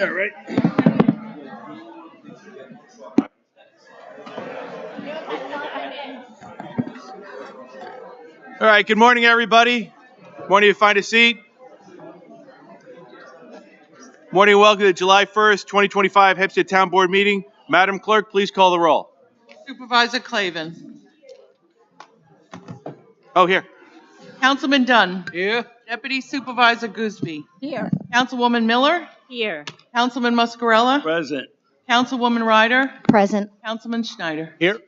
All right. All right. Good morning, everybody. Morning. You find a seat. Morning. Welcome to the July 1st, 2025 Hempstead Town Board meeting. Madam Clerk, please call the roll. Supervisor Clavin. Oh, here. Councilman Dunn. Here. Deputy Supervisor Gooseby. Here. Councilwoman Miller. Here. Councilman Muscarella. Present. Councilwoman Ryder. Present. Councilman Schneider. Here.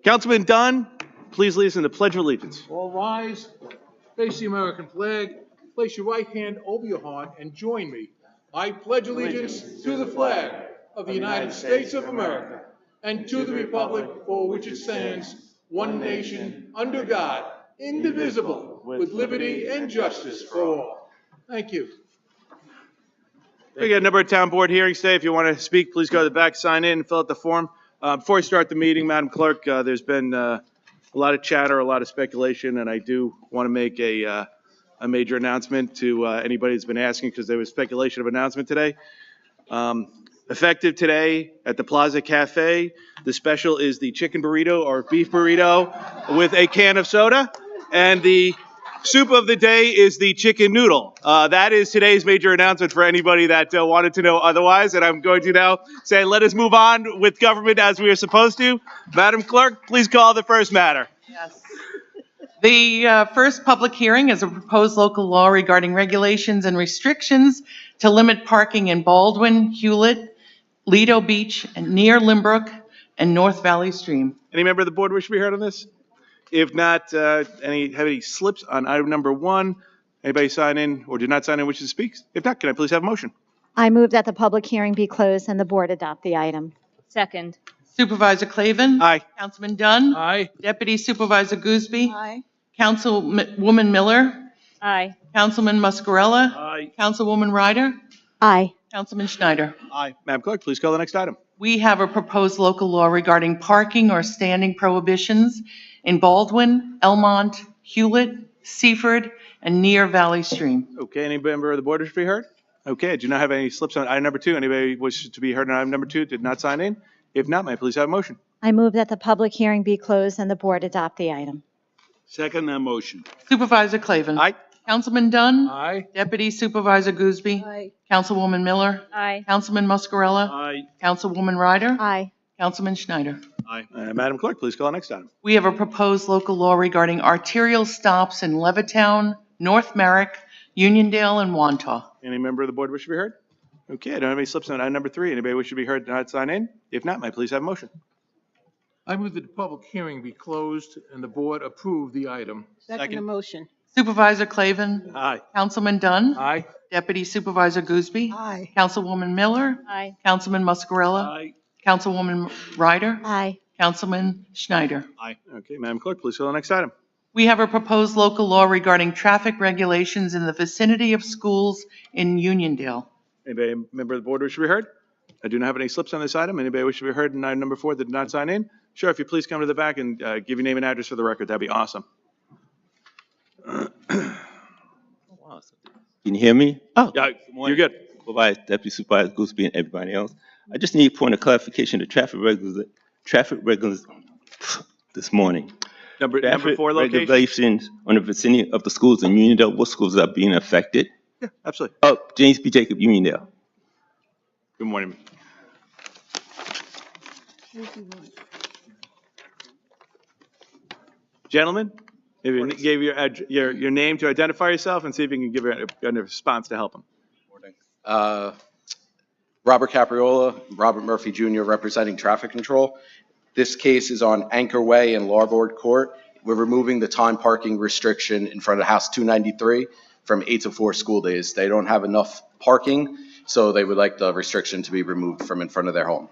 Councilman Dunn, please lead us in the Pledge of Allegiance. All rise, face the American flag, place your right hand over your heart, and join me. I pledge allegiance to the flag of the United States of America and to the republic for which it stands, one nation, under God, indivisible, with liberty and justice for all. Thank you. We got a number of town board hearings today. If you want to speak, please go to the back, sign in, and fill out the form. Before I start the meeting, Madam Clerk, there's been a lot of chatter, a lot of speculation, and I do want to make a major announcement to anybody that's been asking, because there was speculation of announcement today. Effective today at the Plaza Cafe, the special is the chicken burrito or beef burrito with a can of soda, and the soup of the day is the chicken noodle. That is today's major announcement for anybody that wanted to know otherwise, and I'm going to now say let us move on with government as we are supposed to. Madam Clerk, please call the first matter. Yes. The first public hearing is a proposed local law regarding regulations and restrictions to limit parking in Baldwin, Hewlett, Lido Beach, and near Limbrook and North Valley Stream. Any member of the board wish to be heard on this? If not, have any slips on item number 1? Anybody sign in or did not sign in wishes to speak? If not, can I please have a motion? I move that the public hearing be closed and the board adopt the item. Second. Supervisor Clavin. Aye. Councilman Dunn. Aye. Deputy Supervisor Gooseby. Aye. Councilwoman Miller. Aye. Councilman Muscarella. Aye. Councilwoman Ryder. Aye. Councilman Schneider. Aye. Madam Clerk, please call the next item. We have a proposed local law regarding parking or standing prohibitions in Baldwin, Elmont, Hewlett, Seaford, and near Valley Stream. Okay, any member of the board wish to be heard? Okay, I do not have any slips on item number 2. Anybody wish to be heard on item number 2 did not sign in? If not, may I please have a motion? I move that the public hearing be closed and the board adopt the item. Second that motion. Supervisor Clavin. Aye. Councilman Dunn. Aye. Deputy Supervisor Gooseby. Aye. Councilwoman Miller. Aye. Councilman Muscarella. Aye. Councilwoman Ryder. Aye. Councilman Schneider. Aye. Madam Clerk, please call the next item. We have a proposed local law regarding arterial stops in Levittown, North Merrick, Uniondale, and Wantagh. Any member of the board wish to be heard? Okay, I don't have any slips on item number 3. Anybody wish to be heard did not sign in? If not, may I please have a motion? I move that the public hearing be closed and the board approve the item. Second. motion. Supervisor Clavin. Aye. Councilman Dunn. Aye. Deputy Supervisor Gooseby. Aye. Councilwoman Miller. Aye. Councilman Muscarella. Aye. Councilwoman Ryder. Aye. Councilman Schneider. Aye. Okay, Madam Clerk, please call the next item. We have a proposed local law regarding traffic regulations in the vicinity of schools in Uniondale. Anybody member of the board wish to be heard? I do not have any slips on this item. Anybody wish to be heard in item number 4 that did not sign in? Sure, if you please come to the back and give your name and address for the record, that'd be awesome. Can you hear me? Oh, Yeah, you're good. Bye-bye, Deputy Supervisor Gooseby and everybody else. I just need a point of clarification to traffic regulars this morning. Number Traffic 4 location? regulations on the vicinity of the schools in Uniondale. What schools are being affected? Yeah, absolutely. Oh, James B. Jacob, Uniondale. Good morning. Gentlemen, if you gave your name to identify yourself and see if you can give a response to help them. Robert Capriola, Robert Murphy Jr., representing traffic control. This case is on Anchor Way and Larboard Court. We're removing the time parking restriction in front of House 293 from 8 to 4 school days. They don't have enough parking, so they would like the restriction to be removed from in front of their home.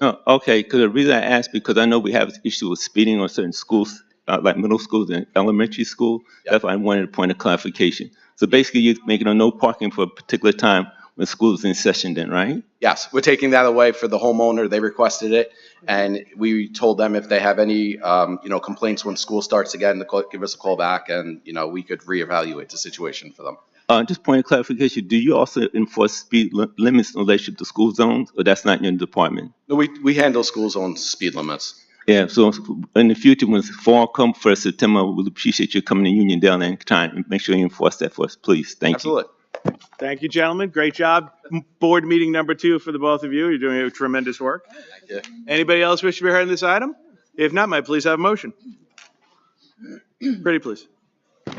Oh, okay, because the reason I asked, because I know we have issues with speeding on certain schools, like middle schools and elementary school. Yeah. That's why I wanted a point of clarification. So basically, you're making a no parking for a particular time when school is in session then, right? Yes, we're taking that away for the homeowner. They requested it, and we told them if they have any, complaints when school starts again, to give us a call back, and, we could reevaluate the situation for them. Just point of clarification, do you also enforce speed limits in relation to school zones, or that's not in your department? No, we handle school zone speed limits. Yeah, so in the future, when fall comes for September, we'll appreciate you coming to Uniondale and trying to make sure you enforce that for us, please. Thank you. Absolutely. Thank you, gentlemen. Great job. Board meeting number 2 for the both of you. You're doing tremendous work. Thank you. Anybody else wish to be heard on this item? If not, might I please have a motion? Pretty please. Yeah,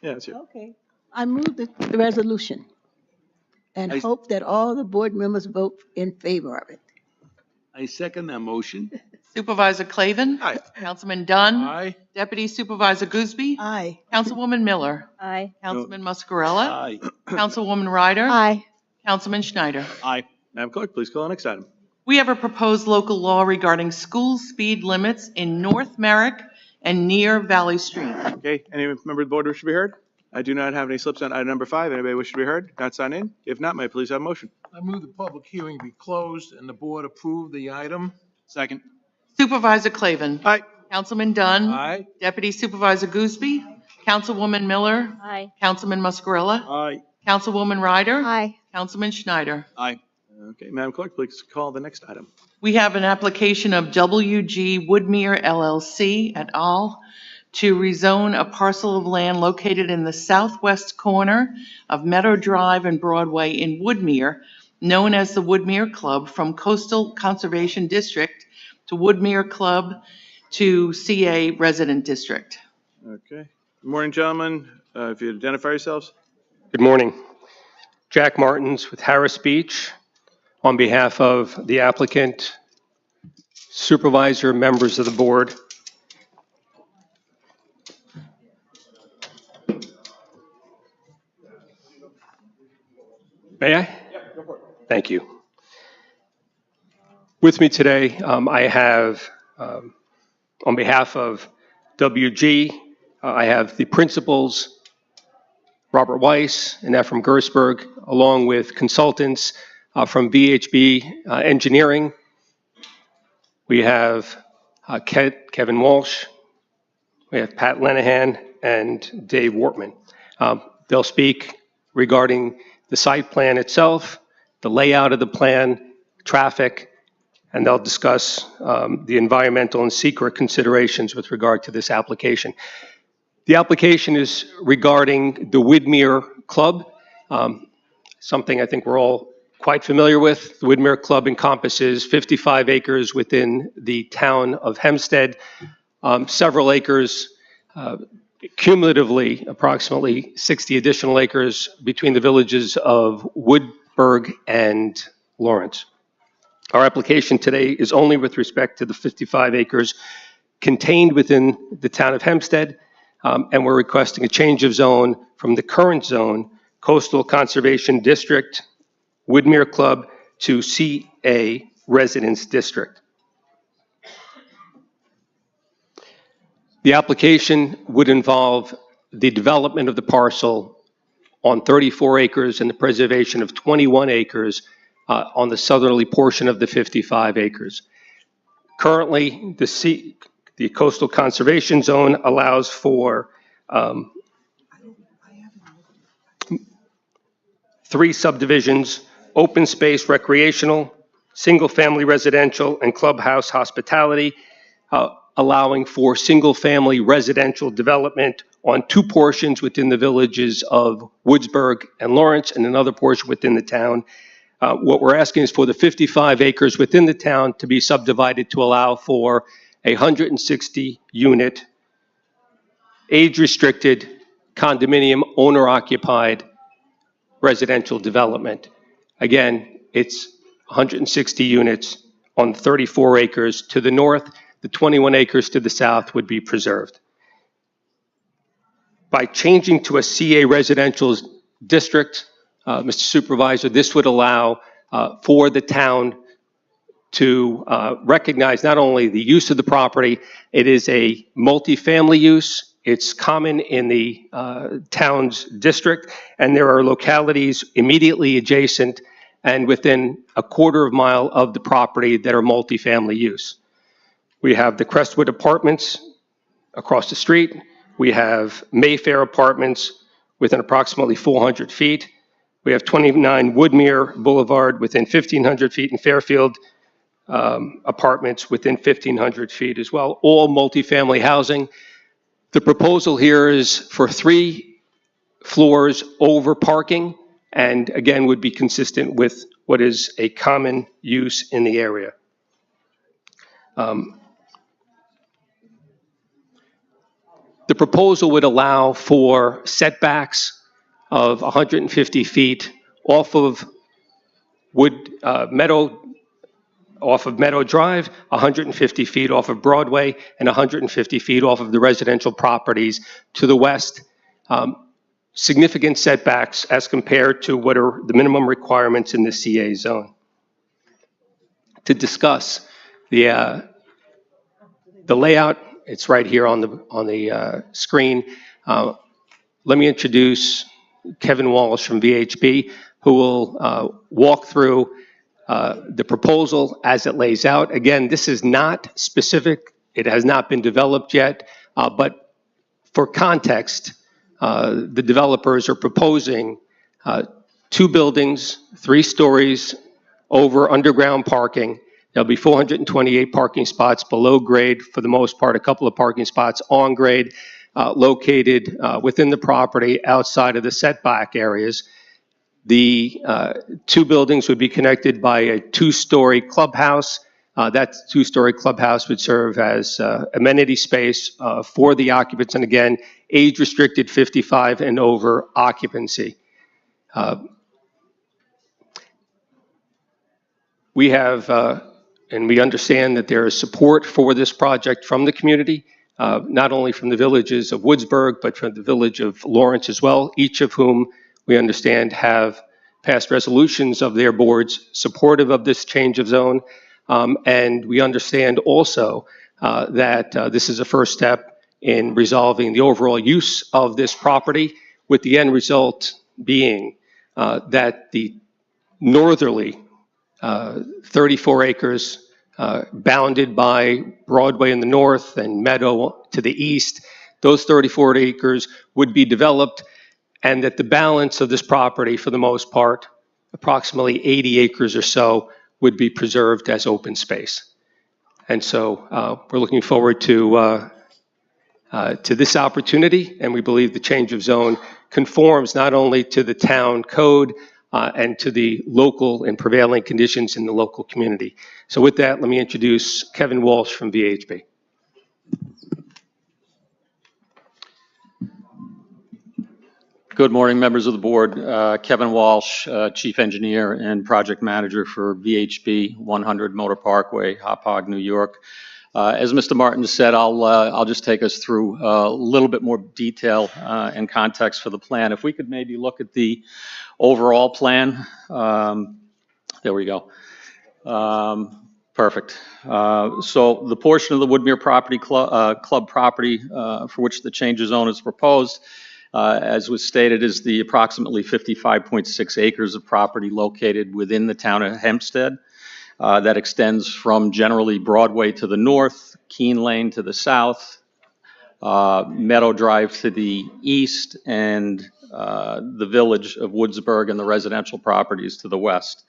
that's you. Okay. I move the resolution and hope that all the board members vote in favor of it. I second that motion. Supervisor Clavin. Aye. Councilman Dunn. Aye. Deputy Supervisor Gooseby. Aye. Councilwoman Miller. Aye. Councilman Muscarella. Aye. Councilwoman Ryder. Aye. Councilman Schneider. Aye. Madam Clerk, please call the next item. We have a proposed local law regarding school speed limits in North Merrick and near Valley Stream. Okay, any member of the board wish to be heard? I do not have any slips on item number 5. Anybody wish to be heard? Not sign in? If not, may I please have a motion? I move the public hearing be closed and the board approve the item. Second. Supervisor Clavin. Aye. Councilman Dunn. Aye. Deputy Supervisor Gooseby. Councilwoman Miller. Aye. Councilman Muscarella. Aye. Councilwoman Ryder. Aye. Councilman Schneider. Aye. Okay, Madam Clerk, please call the next item. We have an application of WG Woodmere LLC et al. To rezone a parcel of land located in the southwest corner of Meadow Drive and Broadway in Woodmere, known as the Woodmere Club, from Coastal Conservation District to Woodmere Club to CA Resident District. Okay. Good morning, gentlemen. If you identify yourselves. Good morning. Jack Martins with Harris Beach on behalf of the applicant, supervisor, members of the board. May I? Yeah, go for it. Thank you. With me today, I have, on behalf of WG, I have the principals, Robert Weiss and Ephraim Gersberg, along with consultants from VHB Engineering. We have Kevin Walsh, we have Pat Lenahan, and Dave Wortman. They'll speak regarding the site plan itself, the layout of the plan, traffic, and they'll discuss the environmental and secret considerations with regard to this application. The application is regarding the Woodmere Club, something I think we're all quite familiar with. The Woodmere Club encompasses 55 acres within the town of Hempstead, several acres, cumulatively approximately 60 additional acres between the villages of Woodburg and Lawrence. Our application today is only with respect to the 55 acres contained within the town of Hempstead, and we're requesting a change of zone from the current zone, Coastal Conservation District, Woodmere Club, to CA Residence District. The application would involve the development of the parcel on 34 acres and the preservation of 21 acres on the southerly portion of the 55 acres. Currently, the Coastal Conservation Zone allows for 3 subdivisions: open space recreational, single-family residential, and clubhouse hospitality, allowing for single-family residential development on 2 portions within the villages of Woodsburg and Lawrence, and another portion within the town. What we're asking is for the 55 acres within the town to be subdivided to allow for a 160-unit, age-restricted, condominium owner-occupied residential development. Again, it's 160 units on 34 acres to the north. The 21 acres to the south would be preserved. By changing to a CA residential district, Mr. Supervisor, this would allow for the town to recognize not only the use of the property, it is a multifamily use, It's common in the town's district, and there are localities immediately adjacent and within a quarter of a mile of the property that are multifamily use. We have the Crestwood Apartments across the street. We have Mayfair Apartments within approximately 400 feet. We have 29 Woodmere Boulevard within 1,500 feet, and Fairfield Apartments within 1,500 feet as well, all multifamily housing. The proposal here is for 3 floors over parking, and again, would be consistent with what is a common use in the area. The proposal would allow for setbacks of 150 feet off of Meadow Drive, 150 feet off of Broadway, and 150 feet off of the residential properties to the west. Significant setbacks as compared to what are the minimum requirements in the CA zone. To discuss the layout, it's right here on the screen. Let me introduce Kevin Walsh from VHB, who will walk through the proposal as it lays out. Again, this is not specific. It has not been developed yet, but for context, the developers are proposing 2 buildings, 3 stories over underground parking. There'll be 428 parking spots below grade for the most part, a couple of parking spots on grade, located within the property outside of the setback areas. The 2 buildings would be connected by a 2-story clubhouse. That 2-story clubhouse would serve as amenity space for the occupants, and again, age-restricted 55 and over occupancy. We have, and we understand that there is support for this project from the community, not only from the villages of Woodsburg, but from the village of Lawrence as well, each of whom we understand have passed resolutions of their boards supportive of this change of zone. And we understand also that this is a first step in resolving the overall use of this property, with the end result being that the northerly 34 acres bounded by Broadway in the north and Meadow to the east, those 34 acres would be developed, and that the balance of this property, for the most part, approximately 80 acres or so, would be preserved as open space. And so we're looking forward to this opportunity, and we believe the change of zone conforms not only to the town code and to the local and prevailing conditions in the local community. So with that, let me introduce Kevin Walsh from VHB. Good morning, members of the board. Kevin Walsh, Chief Engineer and Project Manager for VHB 100 Motor Parkway, Hauppauge, New York. As Mr. Martin said, I'll just take us through a little bit more detail and context for the plan. If we could maybe look at the overall plan. There we go. Perfect. So the portion of the Woodmere Property Club property for which the change of zone is proposed, as was stated, is the approximately 55.6 acres of property located within the town of Hempstead. That extends from generally Broadway to the north, Keene Lane to the south, Meadow Drive to the east, and the village of Woodsburg and the residential properties to the west.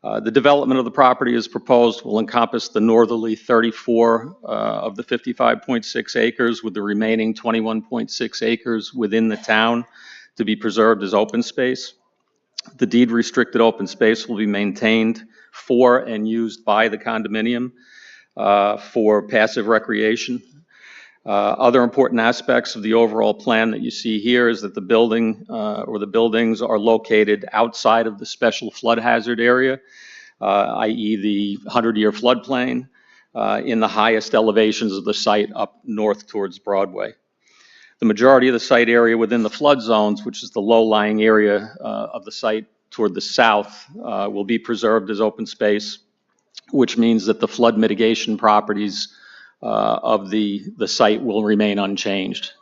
The development of the property as proposed will encompass the northerly 34 of the 55.6 acres, with the remaining 21.6 acres within the town to be preserved as open space. The deed restricted open space will be maintained for and used by the condominium for passive recreation. Other important aspects of the overall plan that you see here is that the building or the buildings are located outside of the special flood hazard area, i.e. the 100-year floodplain, in the highest elevations of the site up north towards Broadway. The majority of the site area within the flood zones, which is the low-lying area of the site toward the south, will be preserved as open space, which means that the flood mitigation properties of the site will remain unchanged.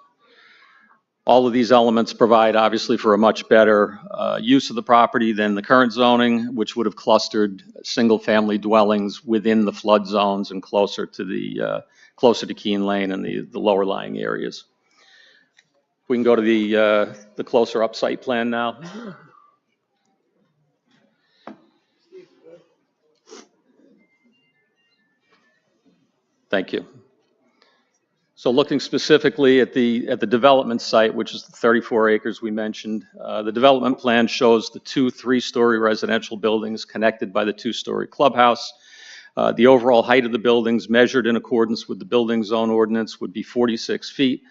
All of these elements provide, obviously, for a much better use of the property than the current zoning, which would have clustered single-family dwellings within the flood zones and closer to Keene Lane and the lower-lying areas. We can go to the closer-up site plan now. Thank you. So looking specifically at the development site, which is the 34 acres we mentioned, the development plan shows the 2 3-story residential buildings connected by the 2-story clubhouse. The overall height of the buildings, measured in accordance with the building zone ordinance, would be 46 feet.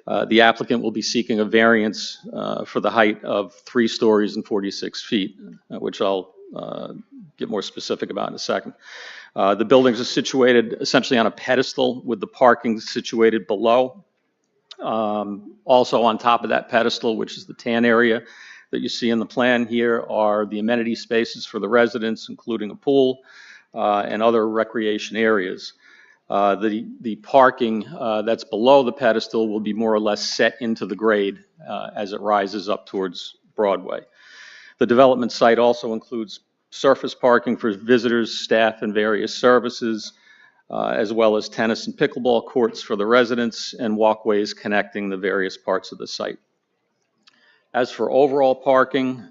The applicant will be seeking a variance for the height of 3 stories and 46 feet, which I'll get more specific about in a second. The buildings are situated essentially on a pedestal with the parking situated below. Also on top of that pedestal, which is the tan area that you see in the plan here, are the amenity spaces for the residents, including a pool and other recreation areas. The parking that's below the pedestal will be more or less set into the grade as it rises up towards Broadway. The development site also includes surface parking for visitors, staff, and various services, as well as tennis and pickleball courts for the residents and walkways connecting the various parts of the site. As for overall parking,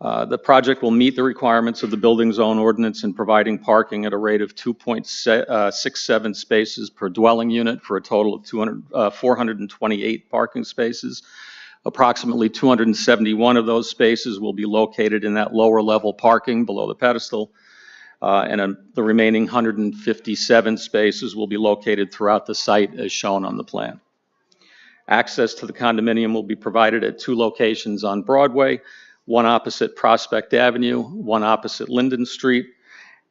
the project will meet the requirements of the building zone ordinance in providing parking at a rate of 2.67 spaces per dwelling unit for a total of 428 parking spaces. Approximately 271 of those spaces will be located in that lower level parking below the pedestal, and the remaining 157 spaces will be located throughout the site as shown on the plan. Access to the condominium will be provided at 2 locations on Broadway, one opposite Prospect Avenue, one opposite Linden Street,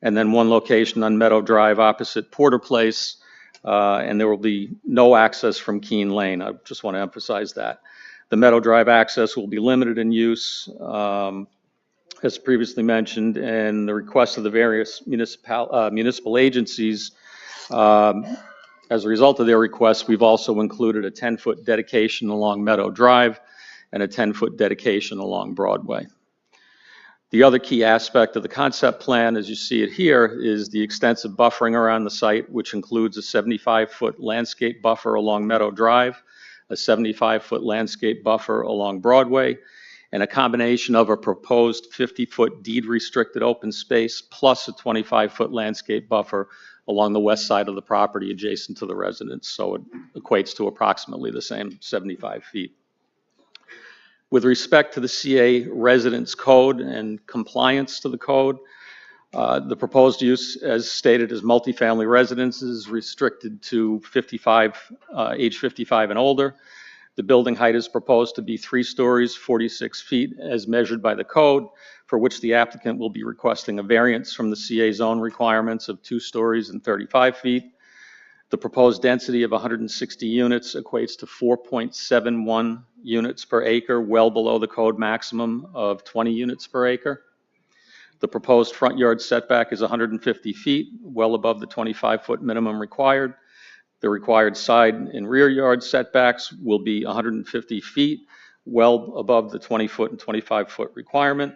and then one location on Meadow Drive opposite Porter Place, and there will be no access from Keene Lane. I just want to emphasize that. The Meadow Drive access will be limited in use, as previously mentioned, and the request of the various municipal agencies, as a result of their requests, we've also included a 10-foot dedication along Meadow Drive and a 10-foot dedication along Broadway. The other key aspect of the concept plan, as you see it here, is the extensive buffering around the site, which includes a 75-foot landscape buffer along Meadow Drive, a 75-foot landscape buffer along Broadway, and a combination of a proposed 50-foot deed-restricted open space plus a 25-foot landscape buffer along the west side of the property adjacent to the residence. So it equates to approximately the same 75 feet. With respect to the CA residence code and compliance to the code, the proposed use, as stated, is multifamily residences restricted to age 55 and older. The building height is proposed to be 3 stories, 46 feet, as measured by the code, for which the applicant will be requesting a variance from the CA zone requirements of 2 stories and 35 feet. The proposed density of 160 units equates to 4.71 units per acre, well below the code maximum of 20 units per acre. The proposed front yard setback is 150 feet, well above the 25-foot minimum required. The required side and rear yard setbacks will be 150 feet, well above the 20-foot and 25-foot requirement.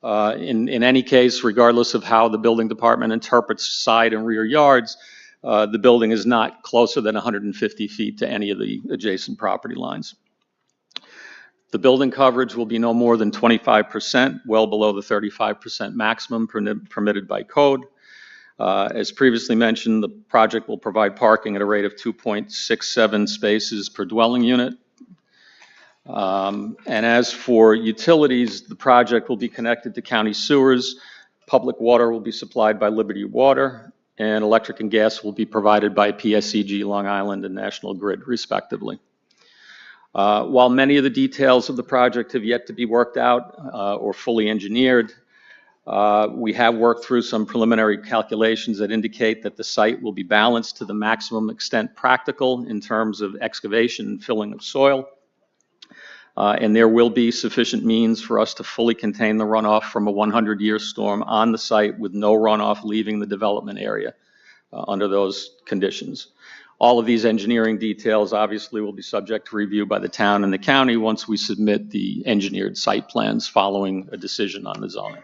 In any case, regardless of how the building department interprets side and rear yards, the building is not closer than 150 feet to any of the adjacent property lines. The building coverage will be no more than 25%, well below the 35% maximum permitted by code. As previously mentioned, the project will provide parking at a rate of 2.67 spaces per dwelling unit. And as for utilities, the project will be connected to county sewers. Public water will be supplied by Liberty Water, and electric and gas will be provided by PSEG Long Island and National Grid, respectively. While many of the details of the project have yet to be worked out or fully engineered, we have worked through some preliminary calculations that indicate that the site will be balanced to the maximum extent practical in terms of excavation and filling of soil. And there will be sufficient means for us to fully contain the runoff from a 100-year storm on the site with no runoff leaving the development area under those conditions. All of these engineering details obviously will be subject to review by the town and the county once we submit the engineered site plans following a decision on the zoning.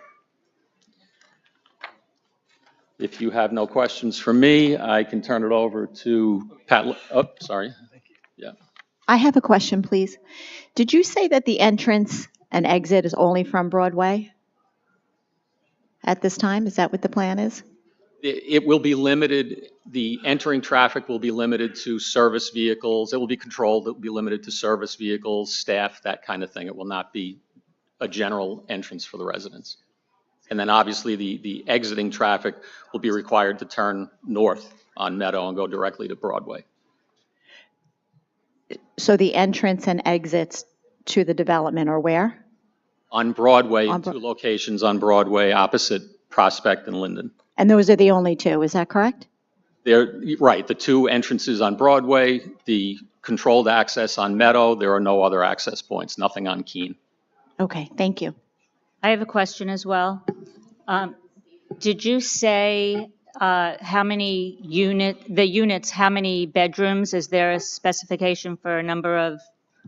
If you have no questions for me, I can turn it over to Pat. Oh, sorry. Yeah. I have a question, please. Did you say that the entrance and exit is only from Broadway at this time? Is that what the plan is? It will be limited, the entering traffic will be limited to service vehicles. It will be controlled, it will be limited to service vehicles, staff, that kind of thing. It will not be a general entrance for the residents. And then obviously the exiting traffic will be required to turn north on Meadow and go directly to Broadway. So the entrance and exits to the development are where? On Broadway, On two locations on Broadway opposite Prospect and Linden. And those are the only two, is that correct? They're, right, the two entrances on Broadway, the controlled access on Meadow, there are no other access points, nothing on Keene. Okay, thank you. I have a question as well. Did you say how many units, how many bedrooms? Is there a specification for a number of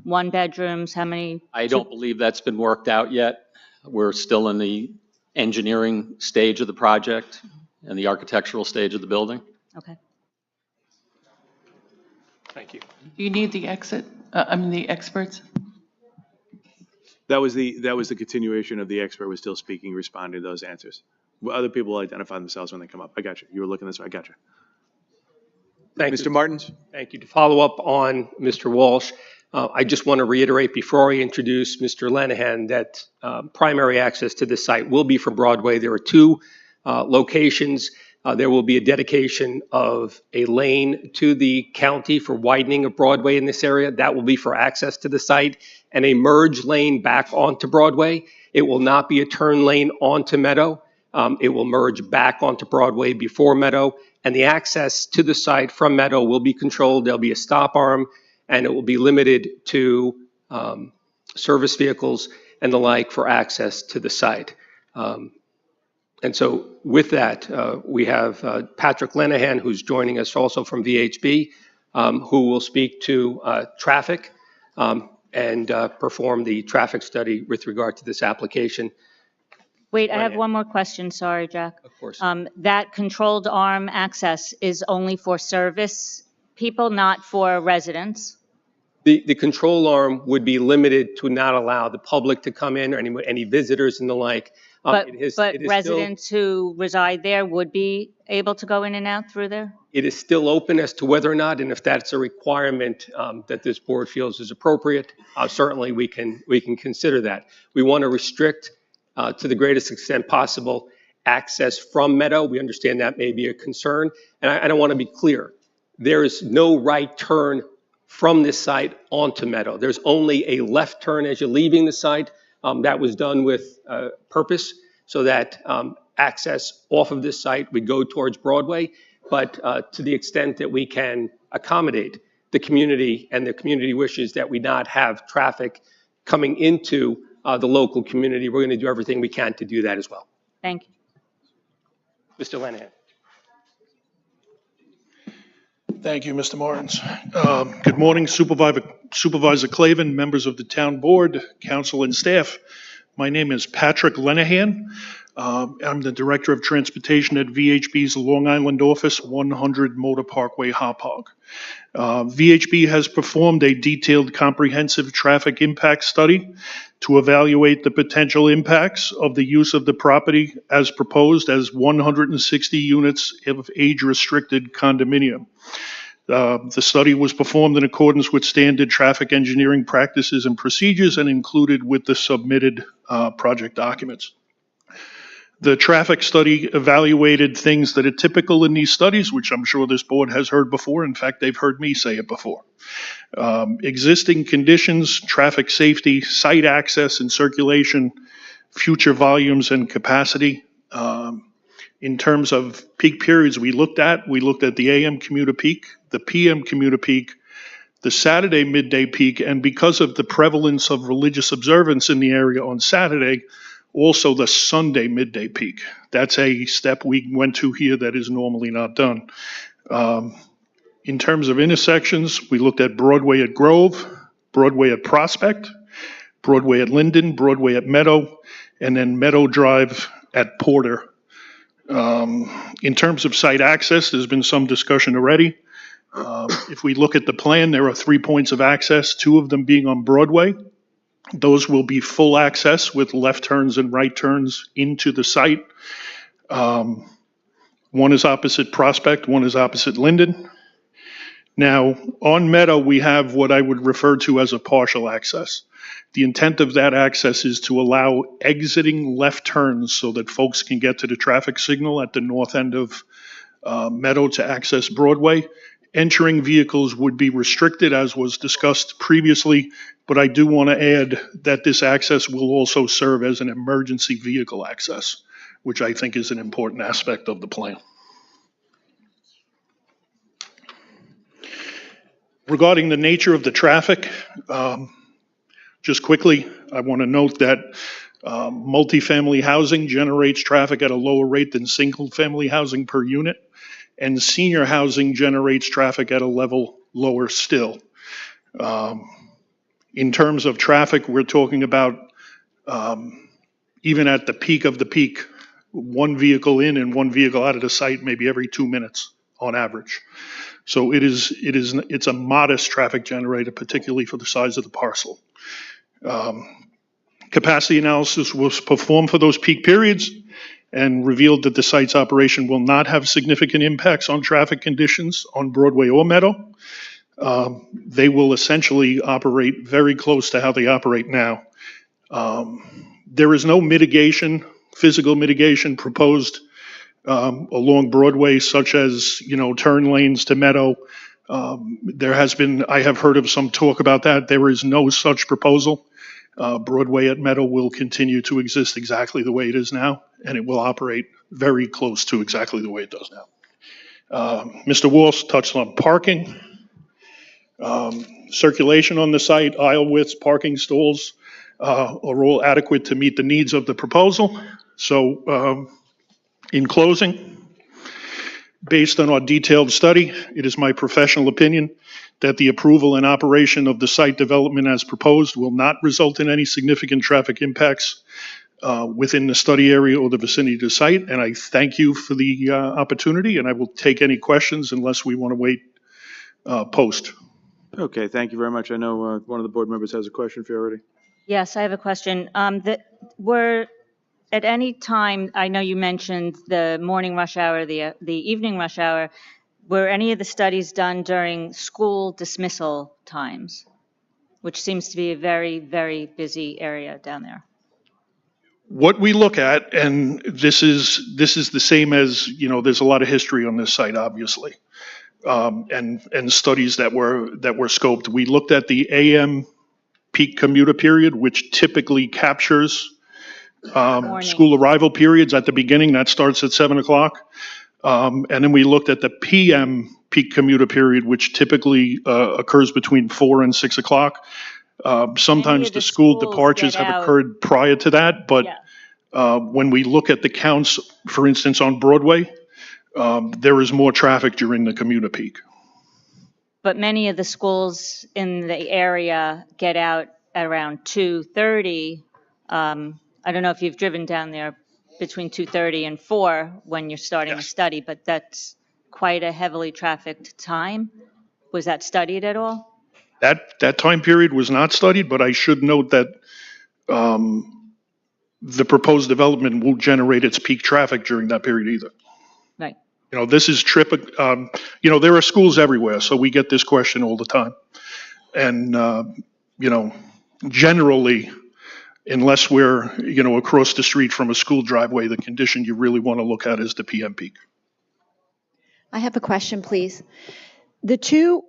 one bedrooms? How many? I don't believe that's been worked out yet. We're still in the engineering stage of the project and the architectural stage of the building. Okay. Thank you. Do you need the exit, the experts? That was the continuation of the expert was still speaking, responding to those answers. Other people will identify themselves when they come up. I got you. You were looking this way. I got you. Thank Mr. you. Martins? Thank you. To follow up on Mr. Walsh, I just want to reiterate before I introduce Mr. Lenahan that primary access to the site will be from Broadway. There are two locations. There will be a dedication of a lane to the county for widening of Broadway in this area. That will be for access to the site, and a merge lane back onto Broadway. It will not be a turn lane onto Meadow. It will merge back onto Broadway before Meadow, and the access to the site from Meadow will be controlled. There'll be a stop arm, and it will be limited to service vehicles and the like for access to the site. And so with that, we have Patrick Lenahan, who's joining us also from VHB, who will speak to traffic and perform the traffic study with regard to this application. Wait, I have one more question. Sorry, Jack. Of course. That controlled arm access is only for service people, not for residents? The control arm would be limited to not allow the public to come in or any visitors and the like. But It is residents who reside there would be able to go in and out through there? It is still open as to whether or not, and if that's a requirement that this board feels is appropriate, certainly we can consider that. We want to restrict to the greatest extent possible access from Meadow. We understand that may be a concern. And I want to be clear. There is no right turn from this site onto Meadow. There's only a left turn as you're leaving the site. That was done with purpose so that access off of this site would go towards Broadway. But to the extent that we can accommodate the community and the community wishes that we not have traffic coming into the local community, we're going to do everything we can to do that as well. Thank you. Mr. Lenahan. Thank you, Mr. Martins. Good morning, Supervisor Clavin, members of the town board, council, and staff. My name is Patrick Lenahan. I'm the Director of Transportation at VHB's Long Island office, 100 Motor Parkway, Hauppauge. VHB has performed a detailed comprehensive traffic impact study to evaluate the potential impacts of the use of the property as proposed as 160 units of age-restricted condominium. The study was performed in accordance with standard traffic engineering practices and procedures and included with the submitted project documents. The traffic study evaluated things that are typical in these studies, which I'm sure this board has heard before. In fact, they've heard me say it before. Existing conditions, traffic safety, site access and circulation, future volumes and capacity. In terms of peak periods we looked at the AM commuter peak, the PM commuter peak, the Saturday midday peak, and because of the prevalence of religious observance in the area on Saturday, also the Sunday midday peak. That's a step we went to here that is normally not done. In terms of intersections, we looked at Broadway at Grove, Broadway at Prospect, Broadway at Linden, Broadway at Meadow, and then Meadow Drive at Porter. In terms of site access, there's been some discussion already. If we look at the plan, there are 3 points of access, 2 of them being on Broadway. Those will be full access with left turns and right turns into the site. One is opposite Prospect, one is opposite Linden. Now, on Meadow, we have what I would refer to as a partial access. The intent of that access is to allow exiting left turns so that folks can get to the traffic signal at the north end of Meadow to access Broadway. Entering vehicles would be restricted, as was discussed previously, but I do want to add that this access will also serve as an emergency vehicle access, which I think is an important aspect of the plan. Regarding the nature of the traffic, just quickly, I want to note that multifamily housing generates traffic at a lower rate than single-family housing per unit, and senior housing generates traffic at a level lower still. In terms of traffic, we're talking about, even at the peak of the peak, 1 vehicle in and 1 vehicle out of the site maybe every 2 minutes on average. So it's a modest traffic generator, particularly for the size of the parcel. Capacity analysis was performed for those peak periods and revealed that the site's operation will not have significant impacts on traffic conditions on Broadway or Meadow. They will essentially operate very close to how they operate now. There is no mitigation, physical mitigation proposed along Broadway, such as, turn lanes to Meadow. I have heard of some talk about that. There is no such proposal. Broadway at Meadow will continue to exist exactly the way it is now, and it will operate very close to exactly the way it does now. Mr. Walsh touched on parking. Circulation on the site, aisle widths, parking stalls are all adequate to meet the needs of the proposal. So, in closing, based on our detailed study, it is my professional opinion that the approval and operation of the site development as proposed will not result in any significant traffic impacts within the study area or the vicinity of the site. And I thank you for the opportunity, and I will take any questions unless we want to wait post. Okay, thank you very much. I know one of the board members has a question for you already. Yes, I have a question. At any time, I know you mentioned the morning rush hour, the evening rush hour, were any of the studies done during school dismissal times, which seems to be a very, very busy area down there? What we look at, and this is the same as, there's a lot of history on this site, obviously, and studies that were scoped. We looked at the AM peak commuter period, which typically captures school arrival periods at the beginning. That starts at 7 o'clock. And then we looked at the PM peak commuter period, which typically occurs between 4 and 6 o'clock. Sometimes the school departures have occurred prior to that, but when we look at the counts, for instance, on Broadway, there is more traffic during the commuter peak. But many of the schools in the area get out at around 2:30. I don't know if you've driven down there between 2:30 and 4 when you're starting a study, but that's quite a heavily trafficked time. Was that studied at all? That time period was not studied, but I should note that the proposed development won't generate its peak traffic during that period either. Right. This is there are schools everywhere, so we get this question all the time. And, generally, unless we're, across the street from a school driveway, the condition you really want to look at is the PM peak. I have a question, please. The 2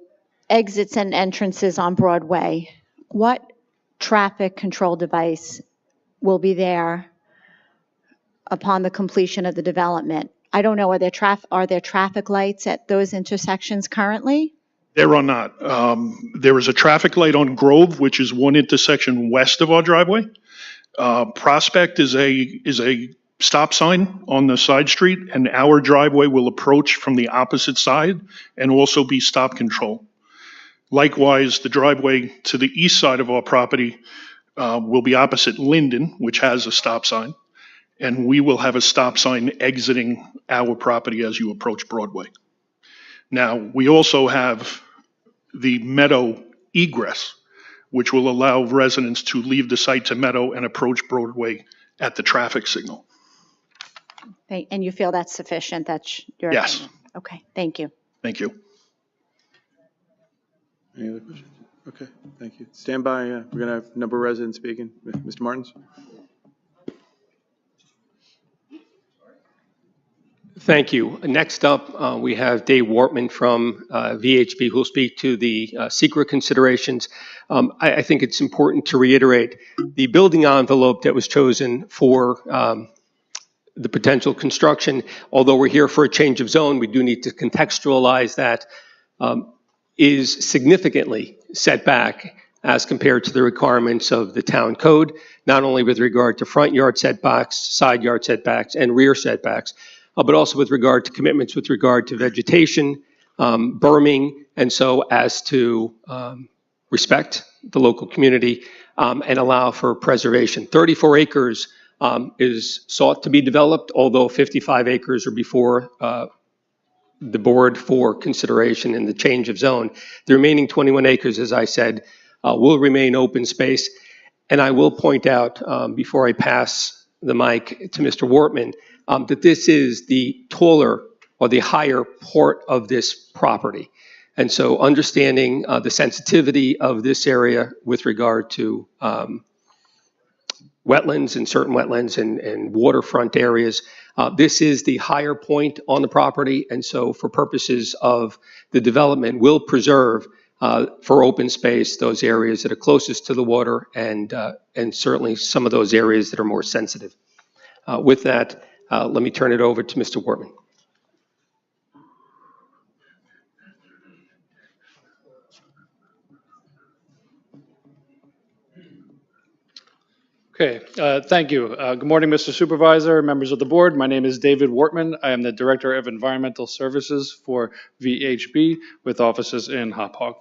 exits and entrances on Broadway, what traffic control device will be there upon the completion of the development? I don't know, are there traffic lights at those intersections currently? There are not. There is a traffic light on Grove, which is one intersection west of our driveway. Prospect is a stop sign on the side street, and our driveway will approach from the opposite side and also be stop control. Likewise, the driveway to the east side of our property will be opposite Linden, which has a stop sign, and we will have a stop sign exiting our property as you approach Broadway. Now, we also have the Meadow egress, which will allow residents to leave the site to Meadow and approach Broadway at the traffic signal. And you feel that's sufficient? That's your Yes. opinion? Okay, thank you. Thank you. Any other questions? Okay, thank you. Stand by. We're going to have a number of residents speaking. Mr. Martins? Thank you. Next up, we have Dave Wortman from VHB, who will speak to the secret considerations. I think it's important to reiterate the building envelope that was chosen for the potential construction. Although we're here for a change of zone, we do need to contextualize that, is significantly set back as compared to the requirements of the town code, not only with regard to front yard setbacks, side yard setbacks, and rear setbacks, but also with regard to commitments with regard to vegetation, berming, and so as to respect the local community and allow for preservation. 34 acres is sought to be developed, although 55 acres are before the board for consideration in the change of zone. The remaining 21 acres, as I said, will remain open space. And I will point out, before I pass the mic to Mr. Wortman, that this is the taller or the higher part of this property. And so understanding the sensitivity of this area with regard to wetlands and certain wetlands and waterfront areas, this is the higher point on the property. And so for purposes of the development, we'll preserve for open space those areas that are closest to the water and certainly some of those areas that are more sensitive. With that, let me turn it over to Mr. Wortman. Okay, thank you. Good morning, Mr. Supervisor, members of the board. My name is David Wortman. I am the Director of Environmental Services for VHB with offices in Hop Hog.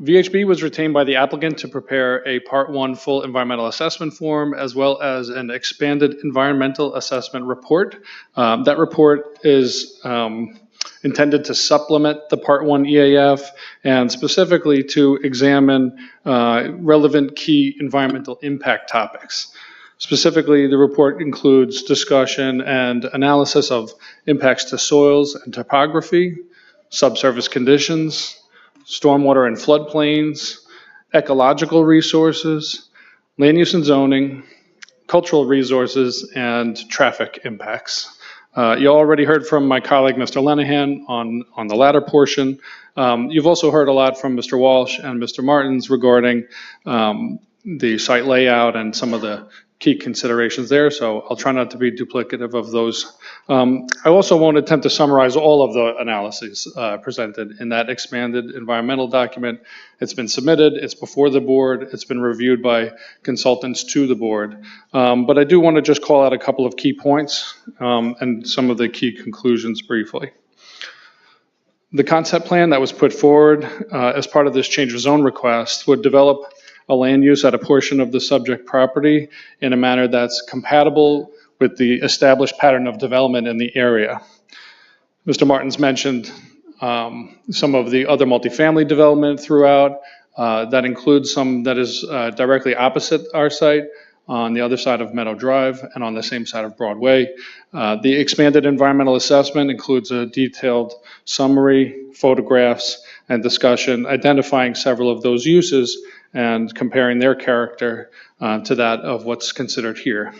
VHB was retained by the applicant to prepare a Part 1 full environmental assessment form as well as an expanded environmental assessment report. That report is intended to supplement the Part 1 EAF and specifically to examine relevant key environmental impact topics. Specifically, the report includes discussion and analysis of impacts to soils and topography, subsurface conditions, stormwater and floodplains, ecological resources, land use and zoning, cultural resources, and traffic impacts. You already heard from my colleague, Mr. Lenahan, on the latter portion. You've also heard a lot from Mr. Walsh and Mr. Martins regarding the site layout and some of the key considerations there, so I'll try not to be duplicative of those. I also won't attempt to summarize all of the analyses presented in that expanded environmental document. It's been submitted, it's before the board, it's been reviewed by consultants to the board. But I do want to just call out a couple of key points and some of the key conclusions briefly. The concept plan that was put forward as part of this change of zone request would develop a land use at a portion of the subject property in a manner that's compatible with the established pattern of development in the area. Mr. Martins mentioned some of the other multifamily development throughout. That includes some that is directly opposite our site on the other side of Meadow Drive and on the same side of Broadway. The expanded environmental assessment includes a detailed summary, photographs, and discussion identifying several of those uses and comparing their character to that of what's considered here.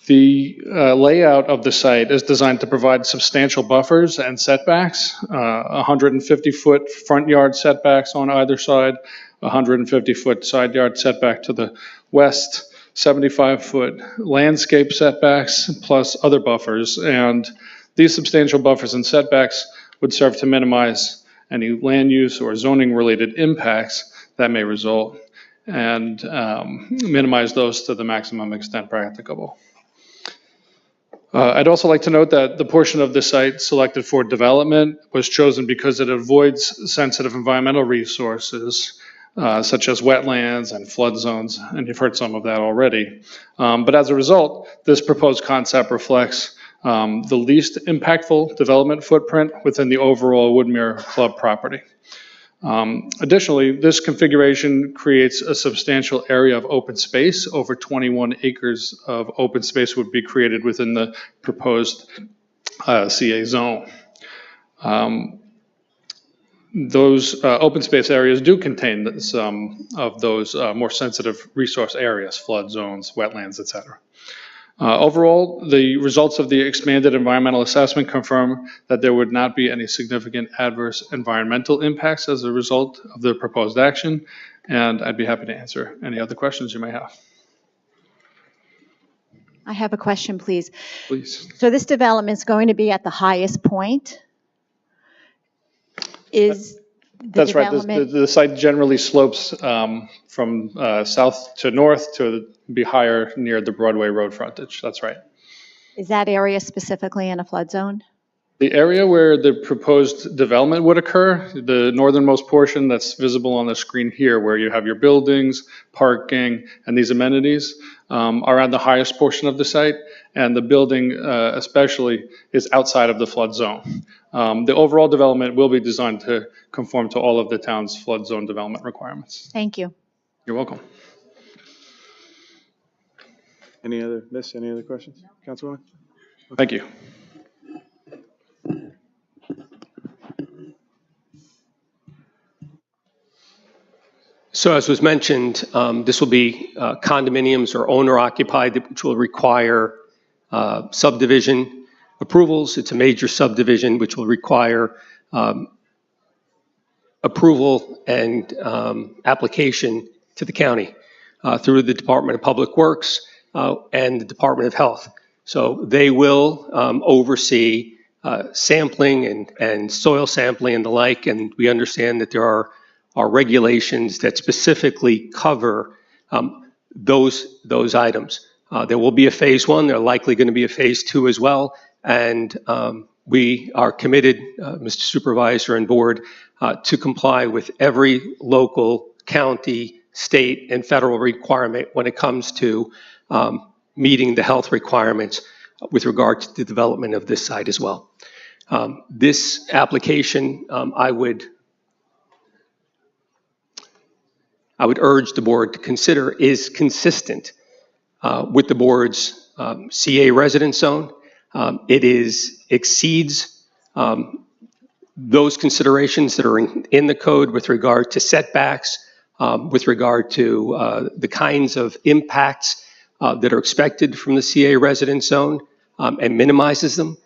The layout of the site is designed to provide substantial buffers and setbacks, 150-foot front yard setbacks on either side, 150-foot side yard setback to the west, 75-foot landscape setbacks, plus other buffers. And these substantial buffers and setbacks would serve to minimize any land use or zoning related impacts that may result. and minimize those to the maximum extent practicable. I'd also like to note that the portion of the site selected for development was chosen because it avoids sensitive environmental resources, such as wetlands and flood zones, and you've heard some of that already. But as a result, this proposed concept reflects the least impactful development footprint within the overall Woodmere Club property. Additionally, this configuration creates a substantial area of open space. Over 21 acres of open space would be created within the proposed CA zone. Those open space areas do contain some of those more sensitive resource areas, flood zones, wetlands, etc. Overall, the results of the expanded environmental assessment confirm that there would not be any significant adverse environmental impacts as a result of the proposed action, and I'd be happy to answer any other questions you may have. I have a question, please. Please. So this development is going to be at the highest point? Is the That's right. development? The site generally slopes from south to north to be higher near the Broadway road frontage. That's right. Is that area specifically in a flood zone? The area where the proposed development would occur, the northernmost portion that's visible on the screen here, where you have your buildings, parking, and these amenities, are on the highest portion of the site, and the building especially is outside of the flood zone. The overall development will be designed to conform to all of the town's flood zone development requirements. Thank you. You're welcome. Any other questions? Councilwoman? Thank you. So as was mentioned, this will be condominiums or owner occupied, which will require subdivision approvals. It's a major subdivision, which will require approval and application to the county through the Department of Public Works and the Department of Health. So they will oversee sampling and soil sampling and the like, and we understand that there are regulations that specifically cover those items. There will be a phase one. There are likely going to be a phase two as well, and we are committed, Mr. Supervisor and Board, to comply with every local, county, state, and federal requirement when it comes to meeting the health requirements with regard to the development of this site as well. This application, I would urge the board to consider is consistent with the board's CA residence zone. It exceeds those considerations that are in the code with regard to setbacks, with regard to the kinds of impacts that are expected from the CA residence zone, and minimizes them.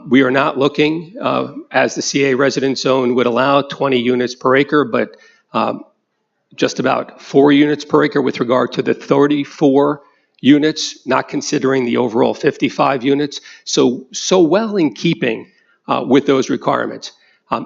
We are not looking, as the CA residence zone would allow, 20 units per acre, but just about 4 units per acre with regard to the 34 units, not considering the overall 55 units. So well in keeping with those requirements.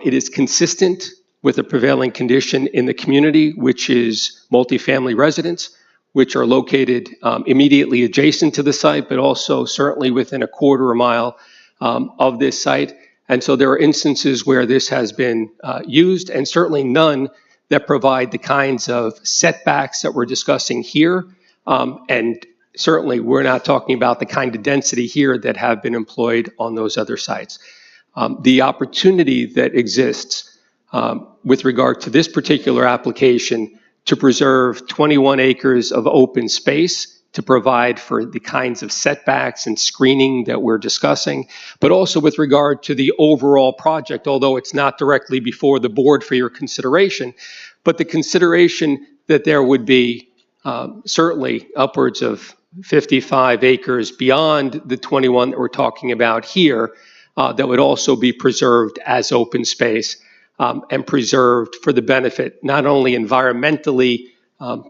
It is consistent with the prevailing condition in the community, which is multifamily residents, which are located immediately adjacent to the site, but also certainly within a quarter mile of this site. And so there are instances where this has been used, and certainly none that provide the kinds of setbacks that we're discussing here. And certainly we're not talking about the kind of density here that have been employed on those other sites. The opportunity that exists with regard to this particular application to preserve 21 acres of open space to provide for the kinds of setbacks and screening that we're discussing, but also with regard to the overall project, although it's not directly before the board for your consideration, but the consideration that there would be certainly upwards of 55 acres beyond the 21 that we're talking about here that would also be preserved as open space and preserved for the benefit, not only environmentally,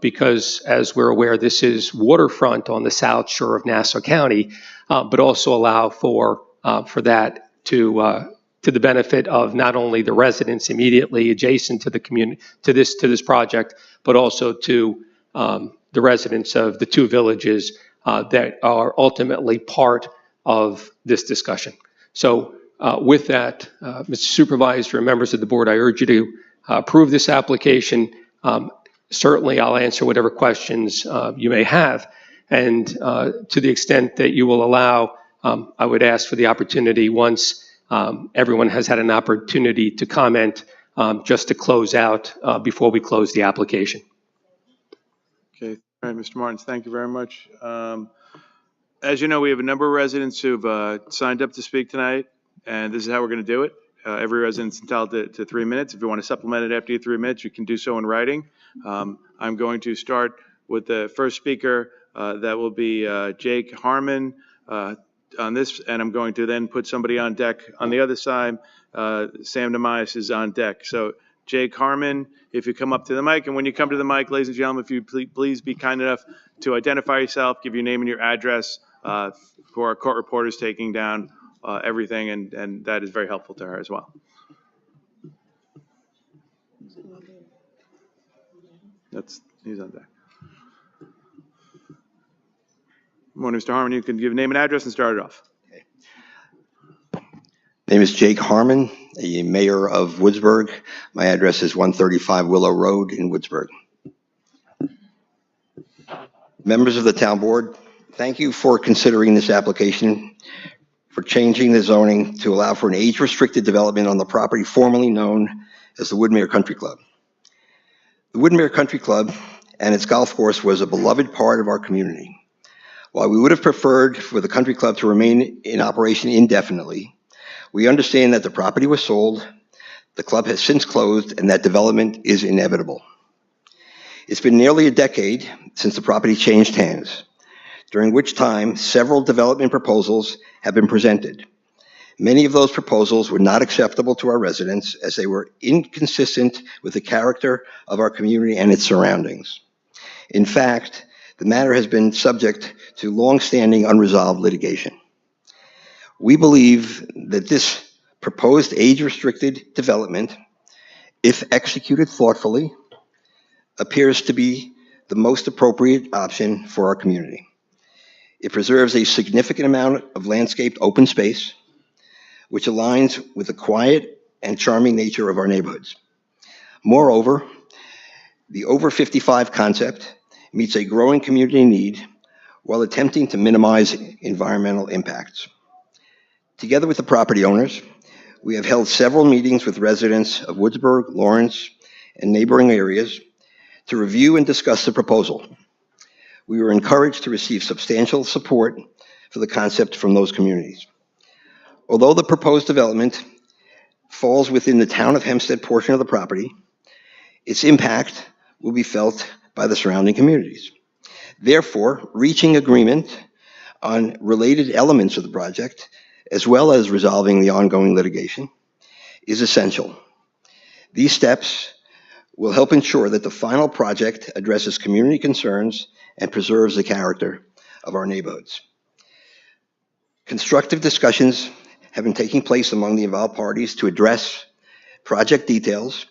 because as we're aware, this is waterfront on the south shore of Nassau County, but also allow for that to the benefit of not only the residents immediately adjacent to the community, to this project, but also to the residents of the two villages that are ultimately part of this discussion. So with that, Mr. Supervisor and members of the board, I urge you to approve this application. Certainly, I'll answer whatever questions you may have. And to the extent that you will allow, I would ask for the opportunity once everyone has had an opportunity to comment, just to close out before we close the application. Okay, all right, Mr. Martins, thank you very much. As you know, we have a number of residents who've signed up to speak tonight, and this is how we're going to do it. Every resident's entitled to 3 minutes. If you want to supplement it after your 3 minutes, you can do so in writing. I'm going to start with the first speaker. That will be Jake Harmon on this, and I'm going to then put somebody on deck on the other side. Sam Namias is on deck. So Jake Harmon, if you come up to the mic, and when you come to the mic, ladies and gentlemen, if you please be kind enough to identify yourself, give your name and your address for our court reporters taking down everything, and that is very helpful to her as well. He's on deck. Morning, Mr. Harmon. You can give name and address and start it off. Name is Jake Harmon, the mayor of Woodsburg. My address is 135 Willow Road in Woodsburg. Members of the town board, thank you for considering this application for changing the zoning to allow for an age-restricted development on the property formerly known as the Woodmere Country Club. The Woodmere Country Club and its golf course was a beloved part of our community. While we would have preferred for the country club to remain in operation indefinitely, we understand that the property was sold, the club has since closed, and that development is inevitable. It's been nearly a decade since the property changed hands, during which time several development proposals have been presented. Many of those proposals were not acceptable to our residents as they were inconsistent with the character of our community and its surroundings. In fact, the matter has been subject to long-standing unresolved litigation. We believe that this proposed age-restricted development, if executed thoughtfully, appears to be the most appropriate option for our community. It preserves a significant amount of landscaped open space, which aligns with the quiet and charming nature of our neighborhoods. Moreover, the over 55 concept meets a growing community need while attempting to minimize environmental impacts. Together with the property owners, we have held several meetings with residents of Woodsburg, Lawrence, and neighboring areas to review and discuss the proposal. We were encouraged to receive substantial support for the concept from those communities. Although the proposed development falls within the town of Hempstead portion of the property, its impact will be felt by the surrounding communities. Therefore, reaching agreement on related elements of the project, as well as resolving the ongoing litigation, is essential. These steps will help ensure that the final project addresses community concerns and preserves the character of our neighborhoods. Constructive discussions have been taking place among the involved parties to address project details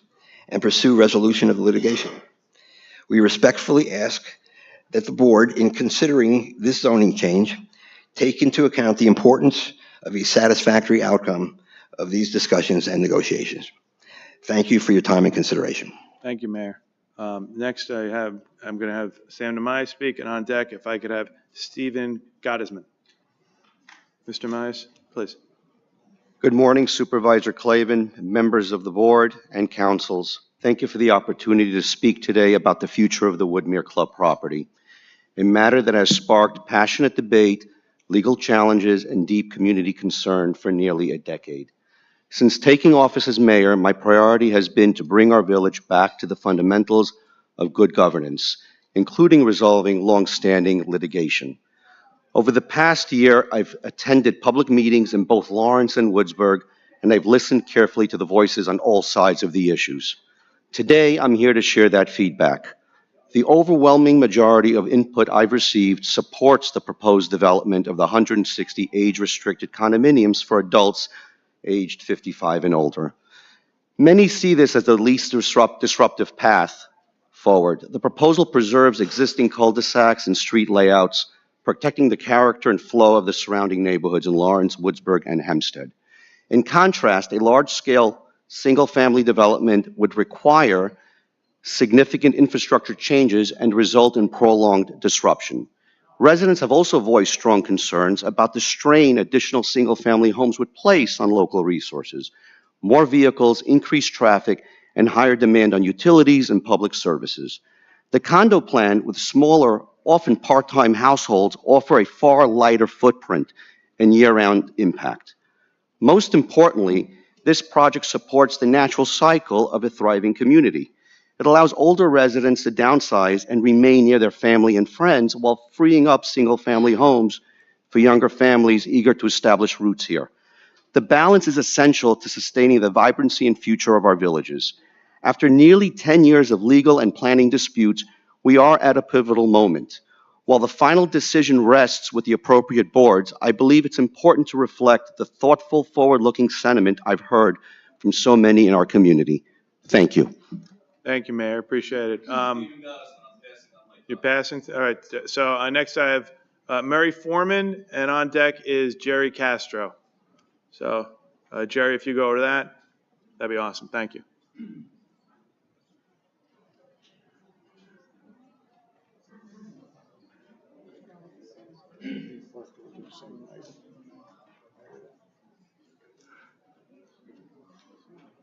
and pursue resolution of the litigation. We respectfully ask that the board, in considering this zoning change, take into account the importance of a satisfactory outcome of these discussions and negotiations. Thank you for your time and consideration. Thank you, Mayor. Next, I'm going to have Sam Namias speak, and on deck, if I could have Stephen Gottesman. Mr. Namias, please. Good morning, Supervisor Clavin, members of the board and councils. Thank you for the opportunity to speak today about the future of the Woodmere Club property, a matter that has sparked passionate debate, legal challenges, and deep community concern for nearly a decade. Since taking office as mayor, my priority has been to bring our village back to the fundamentals of good governance, including resolving long-standing litigation. Over the past year, I've attended public meetings in both Lawrence and Woodsburg, and I've listened carefully to the voices on all sides of the issues. Today, I'm here to share that feedback. The overwhelming majority of input I've received supports the proposed development of the 160 age-restricted condominiums for adults aged 55 and older. Many see this as the least disruptive path forward. The proposal preserves existing cul-de-sacs and street layouts, protecting the character and flow of the surrounding neighborhoods in Lawrence, Woodsburg, and Hempstead. In contrast, a large-scale single-family development would require significant infrastructure changes and result in prolonged disruption. Residents have also voiced strong concerns about the strain additional single-family homes would place on local resources. More vehicles, increased traffic, and higher demand on utilities and public services. The condo plan with smaller, often part-time households offer a far lighter footprint and year-round impact. Most importantly, this project supports the natural cycle of a thriving community. It allows older residents to downsize and remain near their family and friends while freeing up single-family homes for younger families eager to establish roots here. The balance is essential to sustaining the vibrancy and future of our villages. After nearly 10 years of legal and planning disputes, we are at a pivotal moment. While the final decision rests with the appropriate boards, I believe it's important to reflect the thoughtful, forward-looking sentiment I've heard from so many in our community. Thank you. Thank you, Mayor. Appreciate it. You're passing? All right. So next I have Murray Foreman, and on deck is Jerry Castro. So Jerry, if you go over to that, that'd be awesome. Thank you.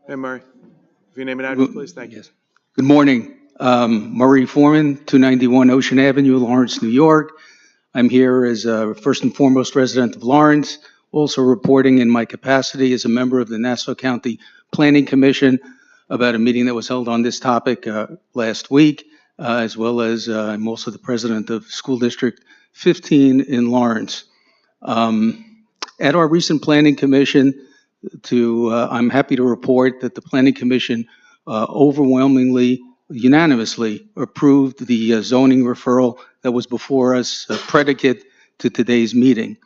Hey, Murray. If you name and address, please. Thank you. Good morning. Murray Foreman, 291 Ocean Avenue, Lawrence, New York. I'm here as a first and foremost resident of Lawrence, also reporting in my capacity as a member of the Nassau County Planning Commission about a meeting that was held on this topic last week, as well as I'm also the president of School District 15 in Lawrence. At our recent Planning Commission, I'm happy to report that the Planning Commission overwhelmingly, unanimously approved the zoning referral that was before us, predicate to today's meeting.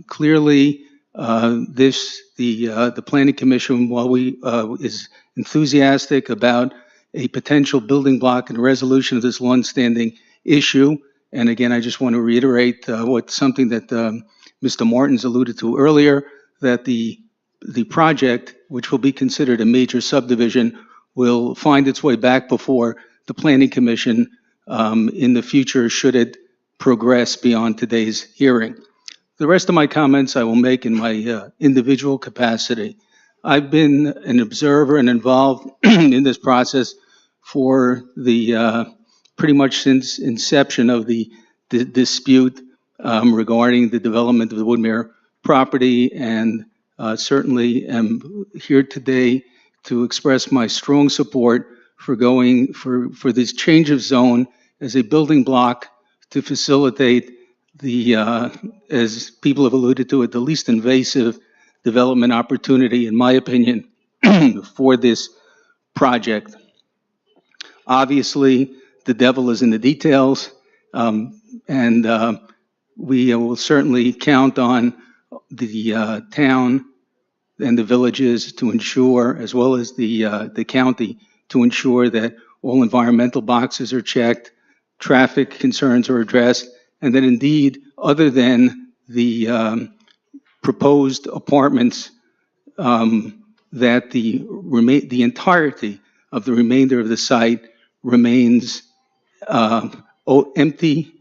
Clearly, the Planning Commission, while is enthusiastic about a potential building block and resolution of this longstanding issue, and again, I just want to reiterate something that Mr. Martins alluded to earlier, that the project, which will be considered a major subdivision, will find its way back before the Planning Commission in the future, should it progress beyond today's hearing. The rest of my comments I will make in my individual capacity. I've been an observer and involved in this process for pretty much since inception of the dispute regarding the development of the Woodmere property, and certainly am here today to express my strong support for going for this change of zone as a building block to facilitate the, as people have alluded to it, the least invasive development opportunity, in my opinion, for this project. Obviously, the devil is in the details, and we will certainly count on the town and the villages to ensure, as well as the county, to ensure that all environmental boxes are checked, traffic concerns are addressed, and that indeed, other than the proposed apartments, that the entirety of the remainder of the site remains empty,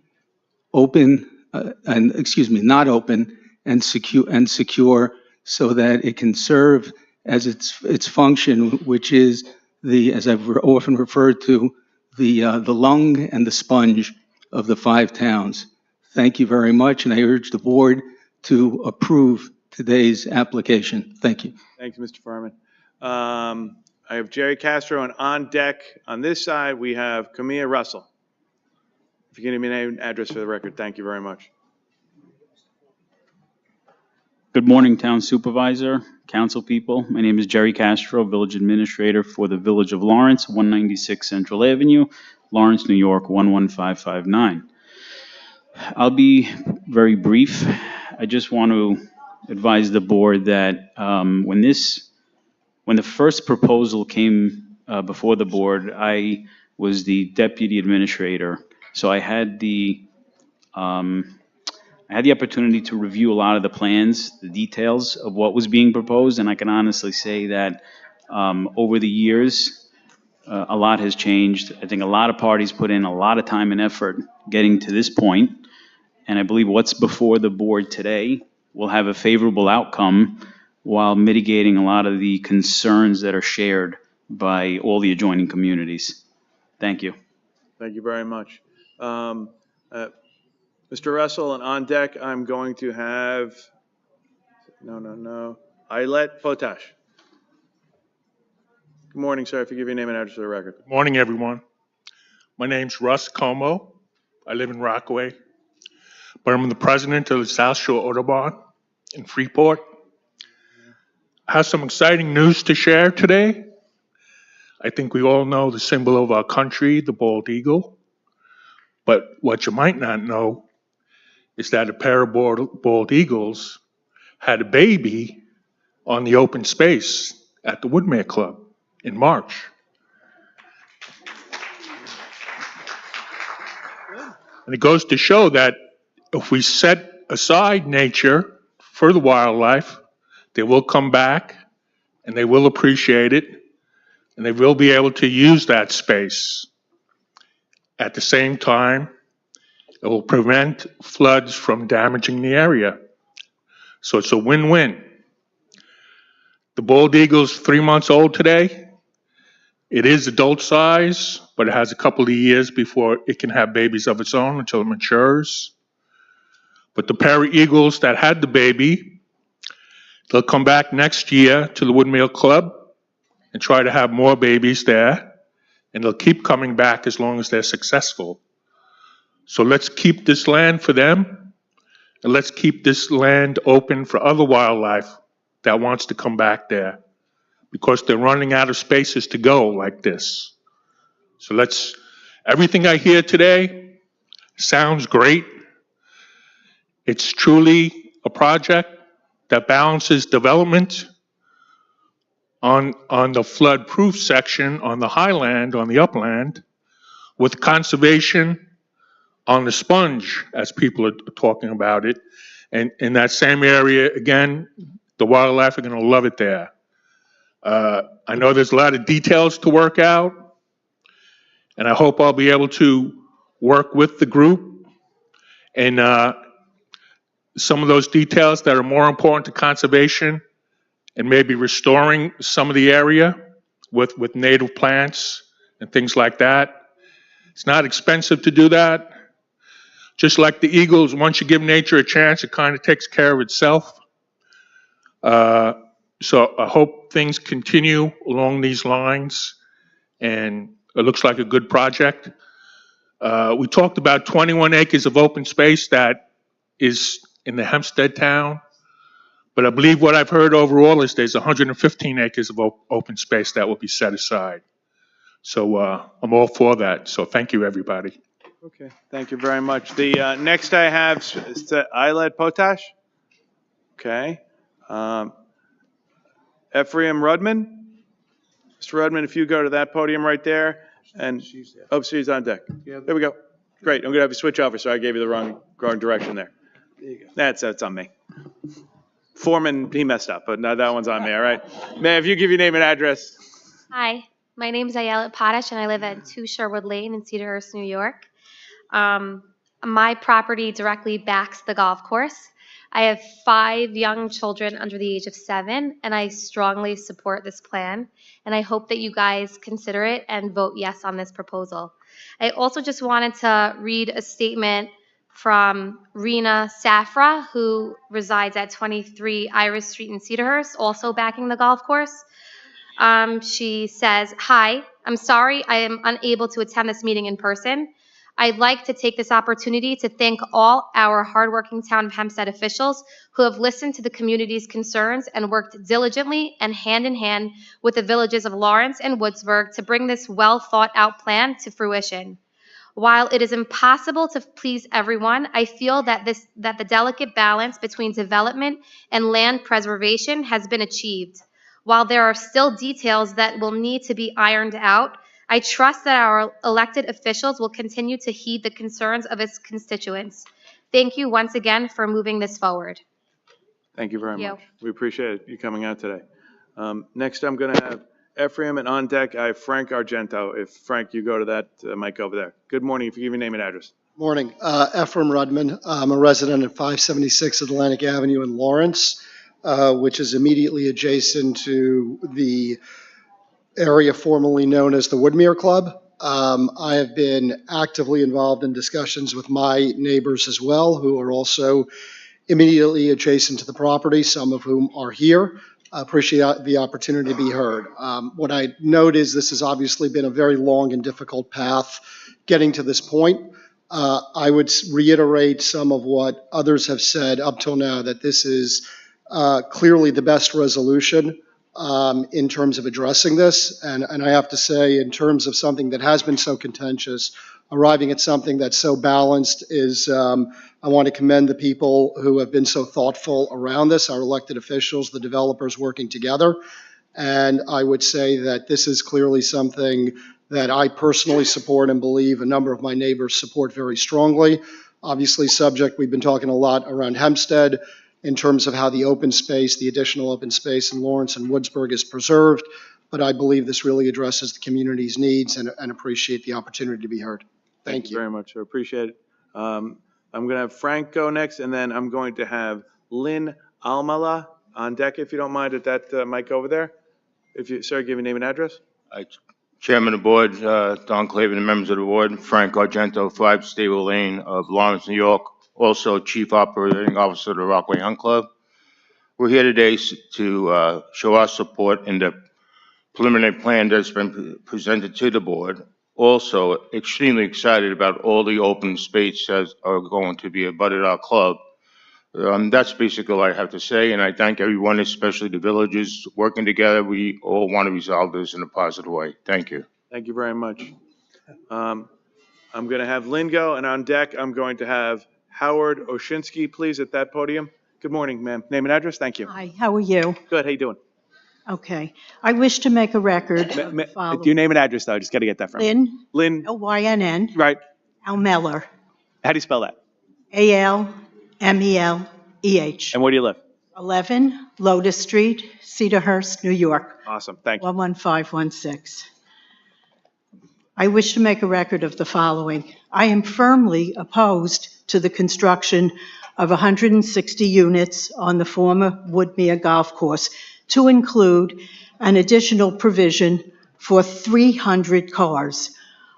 open, not open, and secure, so that it can serve as its function, which is as I've often referred to, the lung and the sponge of the 5 towns. Thank you very much, and I urge the board to approve today's application. Thank you. Thank you, Mr. Furman. I have Jerry Castro, and on deck on this side, we have Camilla Russell. If you can give me a name and address for the record, thank you very much. Good morning, Town Supervisor, Council people. My name is Jerry Castro, Village Administrator for the Village of Lawrence, 196 Central Avenue, Lawrence, New York, 11559. I'll be very brief. I just want to advise the board that when the first proposal came before the board, I was the deputy administrator. So I had the opportunity to review a lot of the plans, the details of what was being proposed, and I can honestly say that over the years, a lot has changed. I think a lot of parties put in a lot of time and effort getting to this point, and I believe what's before the board today will have a favorable outcome while mitigating a lot of the concerns that are shared by all the adjoining communities. Thank you. Thank you very much. Mr. Russell, and on deck, I'm going to have, Islet Potash. Good morning, sir. If you give your name and address for the record. Good morning, everyone. My name's Russ Como. I live in Rockaway, but I'm the president of the South Shore Autobahn in Freeport. I have some exciting news to share today. I think we all know the symbol of our country, the bald eagle. But what you might not know is that a pair of bald eagles had a baby on the open space at the Woodmere Club in March. And it goes to show that if we set aside nature for the wildlife, they will come back and they will appreciate it and they will be able to use that space. At the same time, it will prevent floods from damaging the area. So it's a win-win. The bald eagle's 3 months old today. It is adult size, but it has a couple of years before it can have babies of its own until it matures. But the pair of eagles that had the baby, they'll come back next year to the Woodmere Club and try to have more babies there. And they'll keep coming back as long as they're successful. So let's keep this land for them, and let's keep this land open for other wildlife that wants to come back there, because they're running out of spaces to go like this. So everything I hear today sounds great. It's truly a project that balances development on the flood-proof section, on the highland, on the upland, with conservation on the sponge, as people are talking about it. And in that same area, again, the wildlife are going to love it there. I know there's a lot of details to work out, and I hope I'll be able to work with the group and some of those details that are more important to conservation, and maybe restoring some of the area with native plants and things like that. It's not expensive to do that. Just like the eagles, once you give nature a chance, it kind of takes care of itself. So I hope things continue along these lines, and it looks like a good project. We talked about 21 acres of open space that is in the Hempstead town, but I believe what I've heard overall is there's 115 acres of open space that will be set aside. So I'm all for that. So thank you, everybody. Okay, thank you very much. The next I have is Islet Potash. Okay. Ephraim Rudman. Mr. Rudman, if you go to that podium right there. And she's on deck. There we go. Great. I'm going to have you switch over, so I gave you the wrong direction there. There you go. That's on me. Foreman, he messed up, but now that one's on me, all right? Ma'am, if you give your name and address. Hi, my name is Ayelet Potash, and I live at 2 Sherwood Lane in Cedarhurst, New York. My property directly backs the golf course. I have 5 young children under the age of 7, and I strongly support this plan, and I hope that you guys consider it and vote yes on this proposal. I also just wanted to read a statement from Rena Safra, who resides at 23 Iris Street in Cedarhurst, also backing the golf course. She says, "Hi, I'm sorry I am unable to attend this meeting in person. I'd like to take this opportunity to thank all our hardworking Town of Hempstead officials who have listened to the community's concerns and worked diligently and hand in hand with the villages of Lawrence and Woodsburg to bring this well thought out plan to fruition. While it is impossible to please everyone, I feel that the delicate balance between development and land preservation has been achieved. While there are still details that will need to be ironed out, I trust that our elected officials will continue to heed the concerns of its constituents. Thank you once again for moving this forward. Thank you very Thank you. much. We appreciate you coming out today. Next, I'm going to have Ephraim, and on deck, I have Frank Argento. If Frank, you go to that mic over there. Good morning. If you give your name and address. Morning. Ephraim Rudman. I'm a resident at 576 Atlantic Avenue in Lawrence, which is immediately adjacent to the area formerly known as the Woodmere Club. I have been actively involved in discussions with my neighbors as well, who are also immediately adjacent to the property, some of whom are here. I appreciate the opportunity to be heard. What I note is this has obviously been a very long and difficult path getting to this point. I would reiterate some of what others have said up till now, that this is clearly the best resolution in terms of addressing this. And I have to say, in terms of something that has been so contentious, arriving at something that's so balanced is, I want to commend the people who have been so thoughtful around this, our elected officials, the developers working together. And I would say that this is clearly something that I personally support and believe a number of my neighbors support very strongly. Obviously, we've been talking a lot around Hempstead in terms of how the open space, the additional open space in Lawrence and Woodsburg is preserved. But I believe this really addresses the community's needs and appreciate the opportunity to be heard. Thank you Very much. I appreciate it. I'm going to have Frank go next, and then I'm going to have Lynn Almala on deck, if you don't mind, at that mic over there. If you, sir, give your name and address. Chairman of the board, Don Clavin, and members of the board, Frank Argento, 5 Stable Lane of Lawrence, New York, also Chief Operating Officer of the Rockaway Hunt Club. We're here today to show our support in the preliminary plan that's been presented to the board. Also, extremely excited about all the open spaces are going to be abutted our club. That's basically all I have to say, and I thank everyone, especially the villagers, working together. We all want to resolve this in a positive way. Thank you. Thank you very much. I'm going to have Lynn go, and on deck, I'm going to have Howard Oshinsky, please, at that podium. Good morning, ma'am. Name and address. Thank you. Hi, how are you? Good. How you doing? Okay. I wish to make a record. Your name and address, though. I just got to get that from you. Lynn. Lynn. L-Y-N-N. Right. Almeller. How do you spell that? A-L-M-E-L-E-H. And where do you live? 11 Lotus Street, Cedarhurst, New York. Awesome. Thank you. 11516. I wish to make a record of the following. I am firmly opposed to the construction of 160 units on the former Woodmere Golf Course, to include an additional provision for 300 cars.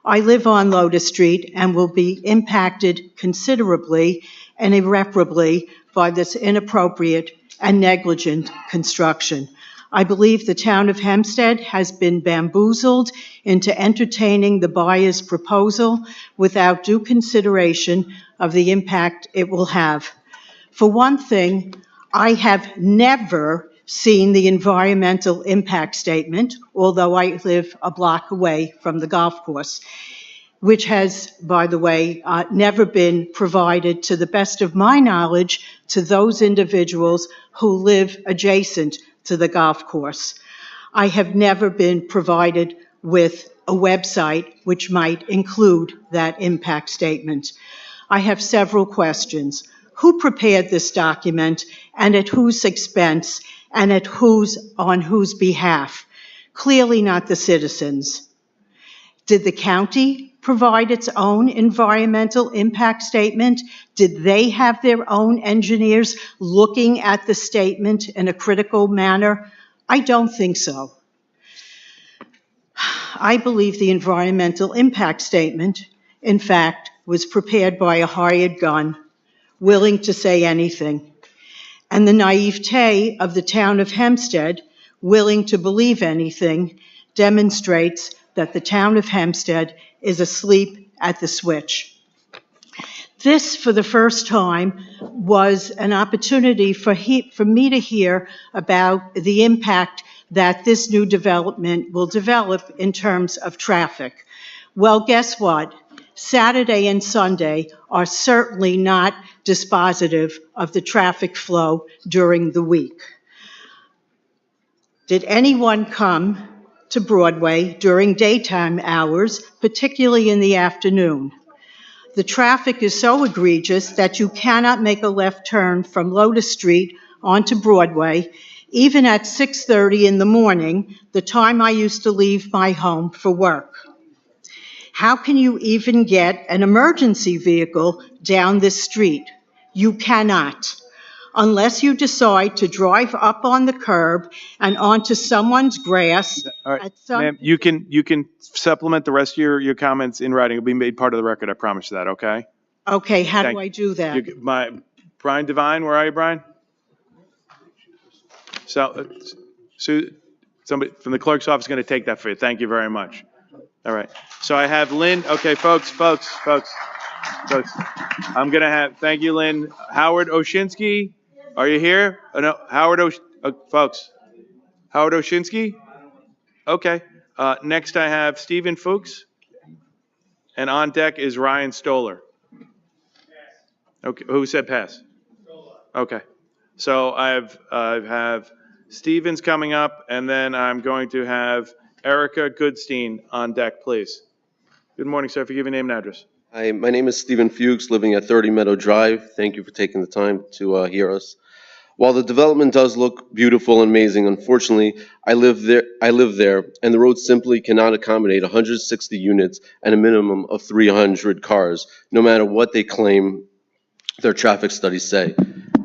I live on Lotus Street and will be impacted considerably and irreparably by this inappropriate and negligent construction. I believe the town of Hempstead has been bamboozled into entertaining the buyer's proposal without due consideration of the impact it will have. For one thing, I have never seen the environmental impact statement, although I live a block away from the golf course, which has, by the way, never been provided, to the best of my knowledge, to those individuals who live adjacent to the golf course. I have never been provided with a website which might include that impact statement. I have several questions. Who prepared this document, and at whose expense, and on whose behalf? Clearly not the citizens. Did the county provide its own environmental impact statement? Did they have their own engineers looking at the statement in a critical manner? I don't think so. I believe the environmental impact statement, in fact, was prepared by a hired gun, willing to say anything. And the naivete of the town of Hempstead, willing to believe anything, demonstrates that the town of Hempstead is asleep at the switch. This, for the first time, was an opportunity for me to hear about the impact that this new development will develop in terms of traffic. Well, guess what? Saturday and Sunday are certainly not dispositive of the traffic flow during the week. Did anyone come to Broadway during daytime hours, particularly in the afternoon. The traffic is so egregious that you cannot make a left turn from Lotus Street onto Broadway, even at 6:30 in the morning, the time I used to leave my home for work. How can you even get an emergency vehicle down this street? You cannot, unless you decide to drive up on the curb and onto someone's grass. All right, ma'am, you can supplement the rest of your comments in writing. It'll be made part of the record. I promise you that, okay? Okay, how Thank do I do that? Brian Devine, where are you, Brian? So, somebody from the clerk's office is going to take that for you. Thank you very much. All right. So I have Lynn. Okay, folks. I'm going to have, thank you, Lynn. Howard Oshinsky, are you here? Oh, no, folks. Howard Oshinsky? Okay. Next I have Stephen Fuchs. And on deck is Ryan Stoller. Okay, who said pass? Okay. So I have Stevens coming up, and then I'm going to have Erica Goodstein on deck, please. Good morning, sir. If you give your name and address. Hi, my name is Stephen Fuchs, living at 30 Meadow Drive. Thank you for taking the time to hear us. While the development does look beautiful and amazing, unfortunately, I live there, and the road simply cannot accommodate 160 units and a minimum of 300 cars, no matter what they claim their traffic studies say.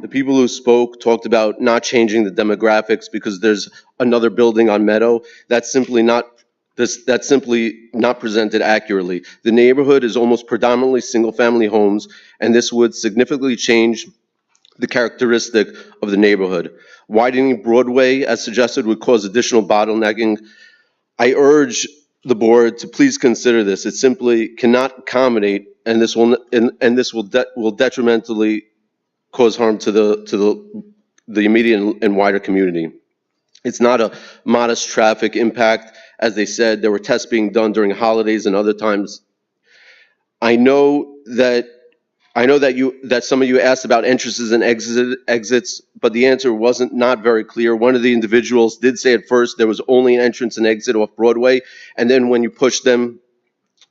The people who spoke talked about not changing the demographics because there's another building on Meadow. That's simply not presented accurately. The neighborhood is almost predominantly single-family homes, and this would significantly change the characteristic of the neighborhood. Widening Broadway, as suggested, would cause additional bottlenecking. I urge the board to please consider this. It simply cannot accommodate, and this will detrimentally cause harm to the immediate and wider community. It's not a modest traffic impact. As they said, there were tests being done during holidays and other times. I know that some of you asked about entrances and exits, but the answer wasn't not very clear. One of the individuals did say at first there was only an entrance and exit off Broadway, and then when you pushed them,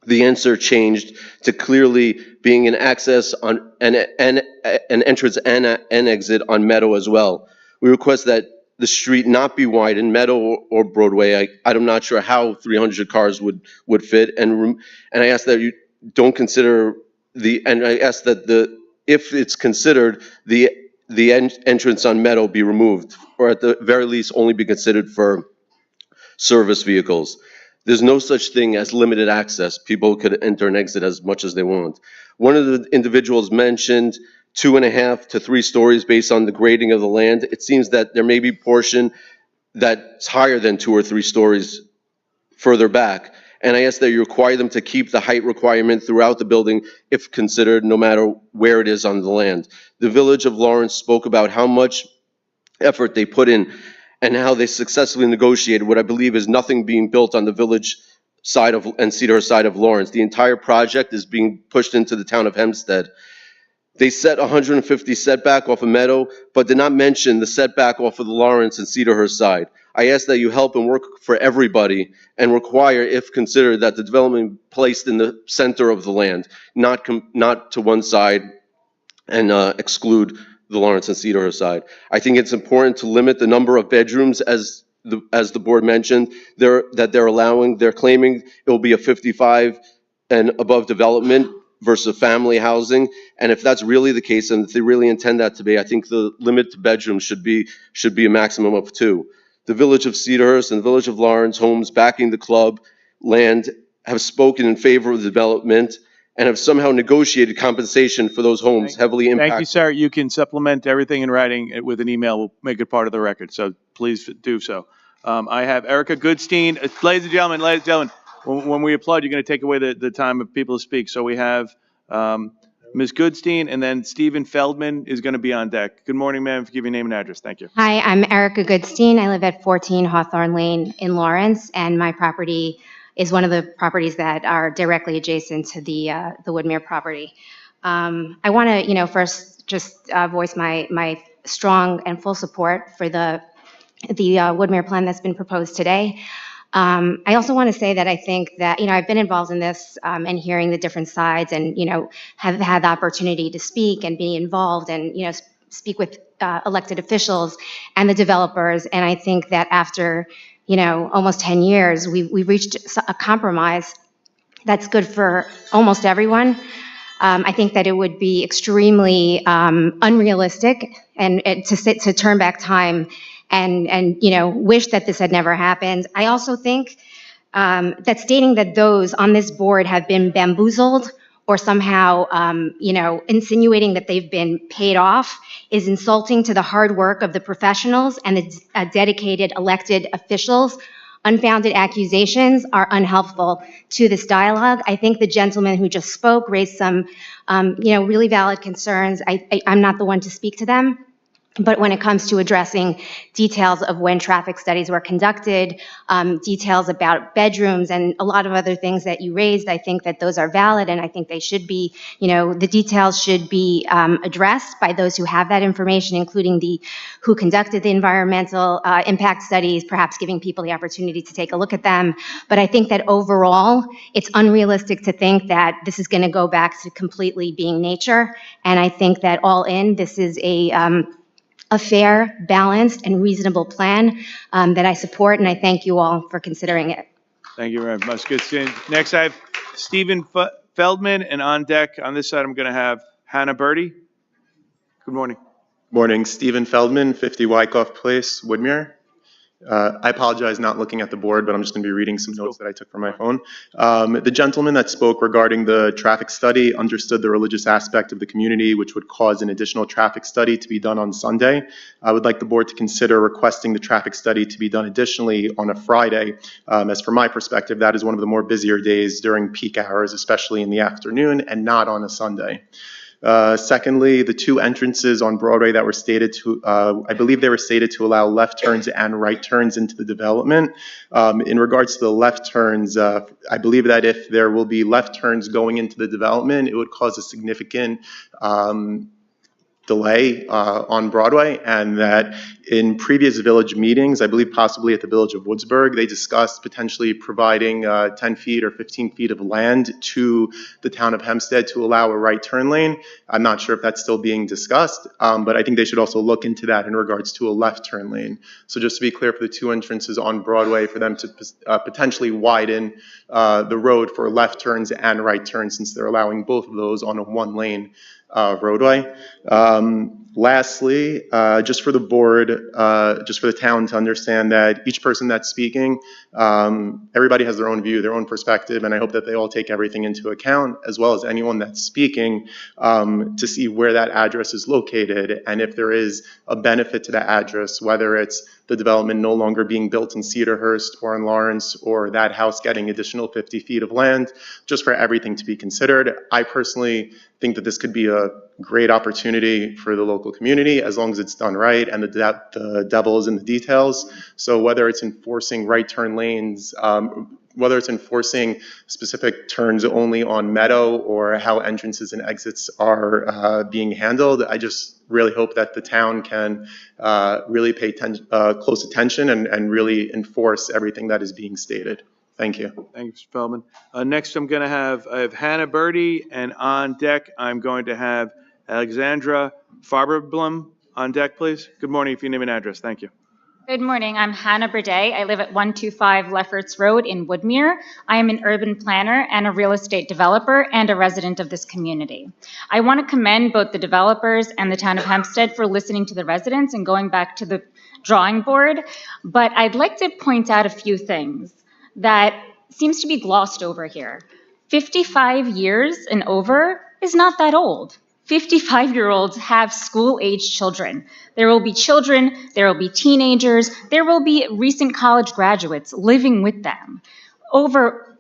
the answer changed to clearly being an access on an entrance and an exit on Meadow as well. We request that the street not be widened, Meadow or Broadway. I'm not sure how 300 cars would fit, and I ask that you don't consider if it's considered, the entrance on Meadow be removed, or at the very least only be considered for service vehicles. There's no such thing as limited access. People could enter and exit as much as they want. One of the individuals mentioned 2.5 to 3 stories based on the grading of the land. It seems that there may be a portion that's higher than 2 or 3 stories further back. And I ask that you require them to keep the height requirement throughout the building if considered, no matter where it is on the land. The Village of Lawrence spoke about how much effort they put in and how they successfully negotiated what I believe is nothing being built on the village side of and Cedar side of Lawrence. The entire project is being pushed into the town of Hempstead. They set 150 setback off of Meadow, but did not mention the setback off of the Lawrence and Cedarhurst side. I ask that you help and work for everybody and require, if considered, that the development be placed in the center of the land, not to one side and exclude the Lawrence and Cedarhurst side. I think it's important to limit the number of bedrooms as the board mentioned they're allowing. They're claiming it will be a 55 and above development versus family housing. And if that's really the case, and if they really intend that to be, I think the limit to bedrooms should be a maximum of 2. The Village of Cedarhurst and the Village of Lawrence homes backing the club land have spoken in favor of the development and have somehow negotiated compensation for those homes heavily impacted. Thank you, sir. You can supplement everything in writing with an email. We'll make it part of the record, so please do so. I have Erica Goodstein. Ladies and gentlemen, when we applaud, you're going to take away the time of people to speak. So we have Ms. Goodstein, and then Stephen Feldman is going to be on deck. Good morning, ma'am. Give your name and address. Thank you. Hi, I'm Erica Goodstein. I live at 14 Hawthorne Lane in Lawrence, and my property is one of the properties that are directly adjacent to the Woodmere property. I want to, first just voice my strong and full support for the Woodmere plan that's been proposed today. I also want to say that I think that, I've been involved in this and hearing the different sides and, have had the opportunity to speak and be involved and, speak with elected officials and the developers. And I think that after, almost 10 years, we've reached a compromise that's good for almost everyone. I think that it would be extremely unrealistic and to turn back time and wish that this had never happened. I also think that stating that those on this board have been bamboozled or somehow, insinuating that they've been paid off is insulting to the hard work of the professionals and the dedicated elected officials. Unfounded accusations are unhelpful to this dialogue. I think the gentleman who just spoke raised some, really valid concerns. I'm not the one to speak to them. But when it comes to addressing details of when traffic studies were conducted, details about bedrooms and a lot of other things that you raised, I think that those are valid and I think they should be, the details should be addressed by those who have that information, including who conducted the environmental impact studies, perhaps giving people the opportunity to take a look at them. But I think that overall, it's unrealistic to think that this is going to go back to completely being nature. And I think that all in, this is a fair, balanced, and reasonable plan that I support, and I thank you all for considering it. Thank you very much. Good seeing you. Next, I have Stephen Feldman, and on deck on this side, I'm going to have Hannah Birdie. Good morning. Morning, Stephen Feldman, 50 Wyckoff Place, Woodmere. I apologize not looking at the board, but I'm just going to be reading some notes that I took from my phone. The gentleman that spoke regarding the traffic study understood the religious aspect of the community, which would cause an additional traffic study to be done on Sunday. I would like the board to consider requesting the traffic study to be done additionally on a Friday. As from my perspective, that is one of the more busier days during peak hours, especially in the afternoon, and not on a Sunday. Secondly, the two entrances on Broadway that were stated to, I believe they were stated to allow left turns and right turns into the development. In regards to the left turns, I believe that if there will be left turns going into the development, it would cause a significant delay on Broadway, and that in previous village meetings, I believe possibly at the village of Woodsburg, they discussed potentially providing 10 feet or 15 feet of land to the town of Hempstead to allow a right turn lane. I'm not sure if that's still being discussed, but I think they should also look into that in regards to a left turn lane. So just to be clear, for the two entrances on Broadway, for them to potentially widen the road for left turns and right turns, since they're allowing both of those on a one lane roadway. Lastly, just for the board, just for the town to understand that each person that's speaking, everybody has their own view, their own perspective, and I hope that they all take everything into account, as well as anyone that's speaking, to see where that address is located and if there is a benefit to that address, whether it's the development no longer being built in Cedarhurst or in Lawrence, or that house getting additional 50 feet of land, just for everything to be considered. I personally think that this could be a great opportunity for the local community, as long as it's done right and the devil is in the details. So whether it's enforcing right turn lanes, whether it's enforcing specific turns only on Meadow, or how entrances and exits are being handled, I just really hope that the town can really pay close attention and really enforce everything that is being stated. Thank you. Thanks, Mr. Feldman. Next, I have Hannah Birdie, and on deck, I'm going to have Alexandra Farberblum on deck, please. Good morning, if you name an address. Thank you. Good morning. I'm Hannah Birdie. I live at 125 Lefferts Road in Woodmere. I am an urban planner and a real estate developer and a resident of this community. I want to commend both the developers and the town of Hempstead for listening to the residents and going back to the drawing board, but I'd like to point out a few things that seems to be glossed over here. 55 years and over is not that old. 55-year-olds have school-age children. There will be children, there will be teenagers, there will be recent college graduates living with them. Over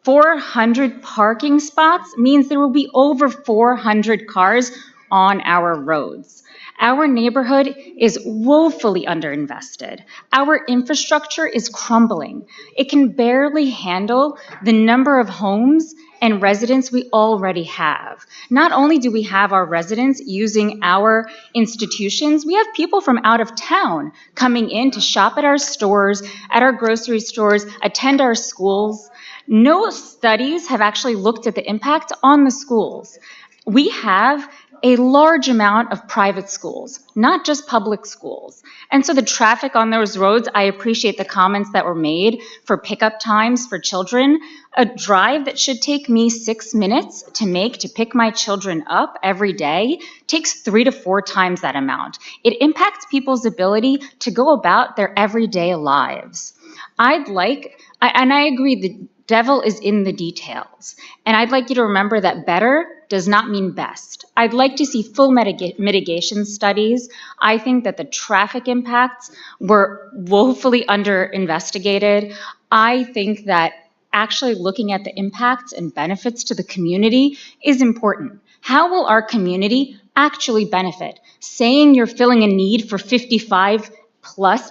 400 parking spots means there will be over 400 cars on our roads. Our neighborhood is woefully underinvested. Our infrastructure is crumbling. It can barely handle the number of homes and residents we already have. Not only do we have our residents using our institutions, we have people from out of town coming in to shop at our stores, at our grocery stores, attend our schools. No studies have actually looked at the impact on the schools. We have a large amount of private schools, not just public schools. And so the traffic on those roads, I appreciate the comments that were made for pickup times for children. A drive that should take me 6 minutes to pick my children up every day takes 3 to 4 times that amount. It impacts people's ability to go about their everyday lives. I agree, the devil is in the details. And I'd like you to remember that better does not mean best. I'd like to see full mitigation studies. I think that the traffic impacts were woefully under-investigated. I think that actually looking at the impacts and benefits to the community is important. How will our community actually benefit? Saying you're filling a need for 55 plus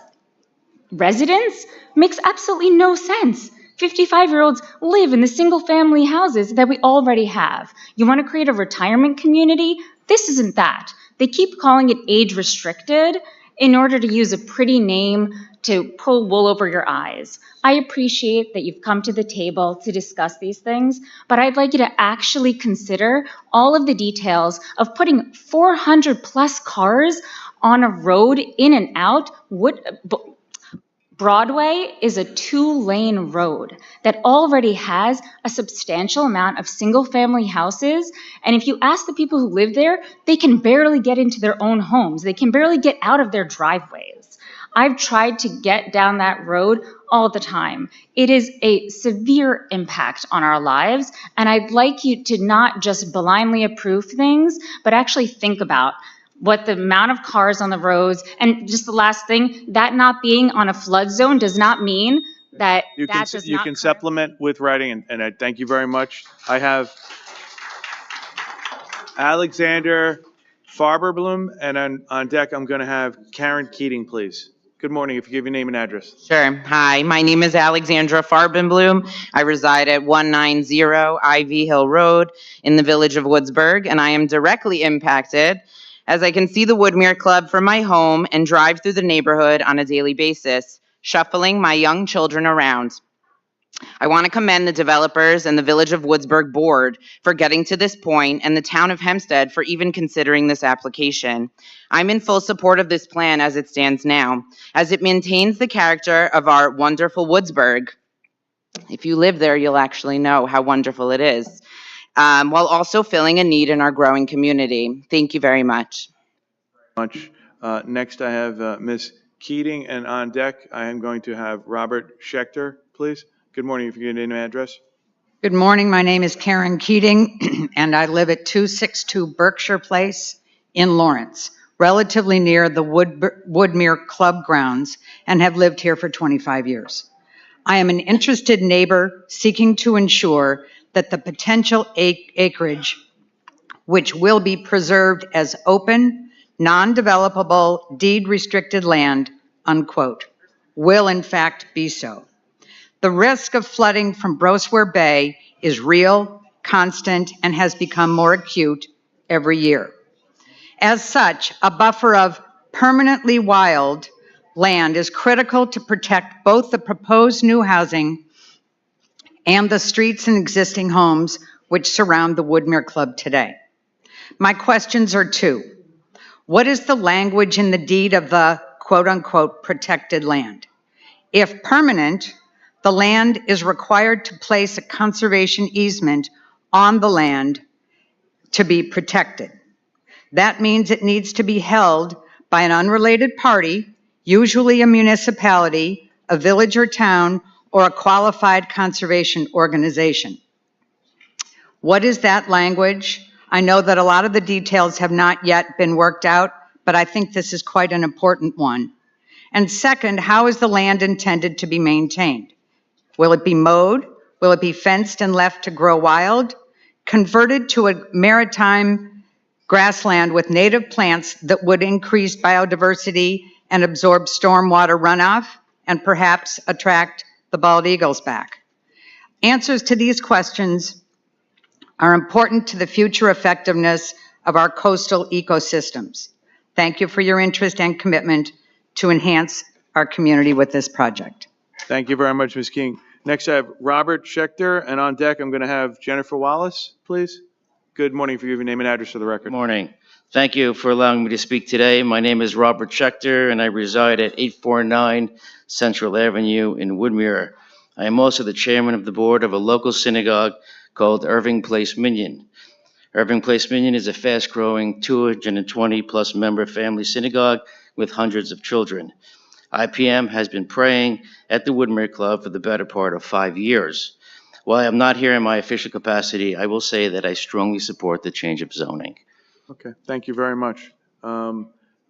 residents makes absolutely no sense. 55-year-olds live in the single-family houses that we already have. You want to create a retirement community? This isn't that. They keep calling it age-restricted in order to use a pretty name to pull wool over your eyes. I appreciate that you've come to the table to discuss these things, but I'd like you to actually consider all of the details of putting 400-plus cars on a road in and out. Broadway is a 2-lane road that already has a substantial amount of single-family houses. And if you ask the people who live there, they can barely get into their own homes. They can barely get out of their driveways. I've tried to get down that road all the time. It is a severe impact on our lives. And I'd like you to not just blindly approve things, but actually think about what the amount of cars on the roads, and just the last thing, that not being on a flood zone does not mean that You can supplement with writing, and I thank you very much. I have Alexander Farberblum, and on deck, I'm going to have Karen Keating, please. Good morning, if you give your name and address. Sure. Hi, my name is Alexandra Farbenblum. I reside at 190 Ivy Hill Road in the village of Woodsburg, and I am directly impacted as I can see the Woodmere Club from my home and drive through the neighborhood on a daily basis, shuffling my young children around. I want to commend the developers and the Village of Woodsburg Board for getting to this point and the town of Hempstead for even considering this application. I'm in full support of this plan as it stands now, as it maintains the character of our wonderful Woodsburg. If you live there, you'll actually know how wonderful it is. While also filling a need in our growing community. Thank you very much. Next, I have Ms. Keating, and on deck, I am going to have Robert Schechter, please. Good morning, if you get your name and address. Good morning, my name is Karen Keating, and I live at 262 Berkshire Place in Lawrence, relatively near the Woodmere Club grounds, and have lived here for 25 years. I am an interested neighbor seeking to ensure that the potential acreage, which will be preserved as open, non-developable, deed-restricted land, unquote, will in fact be so. The risk of flooding from Brosware Bay is real, constant, and has become more acute every year. As such, a buffer of permanently wild land is critical to protect both the proposed new housing and the streets and existing homes which surround the Woodmere Club today. My questions are two. What is the language in the deed of the quote-unquote protected land? If permanent, the land is required to place a conservation easement on the land to be protected. That means it needs to be held by an unrelated party, usually a municipality, a village or town, or a qualified conservation organization. What is that language? I know that a lot of the details have not yet been worked out, but I think this is quite an important one. And second, how is the land intended to be maintained? Will it be mowed? Will it be fenced and left to grow wild? Converted to a maritime grassland with native plants that would increase biodiversity and absorb stormwater runoff and perhaps attract the bald eagles back? Answers to these questions are important to the future effectiveness of our coastal ecosystems. Thank you for your interest and commitment to enhance our community with this project. Thank you very much, Ms. King. Next, I have Robert Schechter, and on deck, I'm going to have Jennifer Wallace, please. Good morning. For your name and address for the record. Good morning. Thank you for allowing me to speak today. My name is Robert Schechter, and I reside at 849 Central Avenue in Woodmere. I am also the chairman of the board of a local synagogue called Irving Place Minyan. Irving Place Minyan is a fast-growing 220-plus member family synagogue with hundreds of children. IPM has been praying at the Woodmere Club for the better part of 5 years. While I'm not here in my official capacity, I will say that I strongly support the change of zoning. Okay, thank you very much. I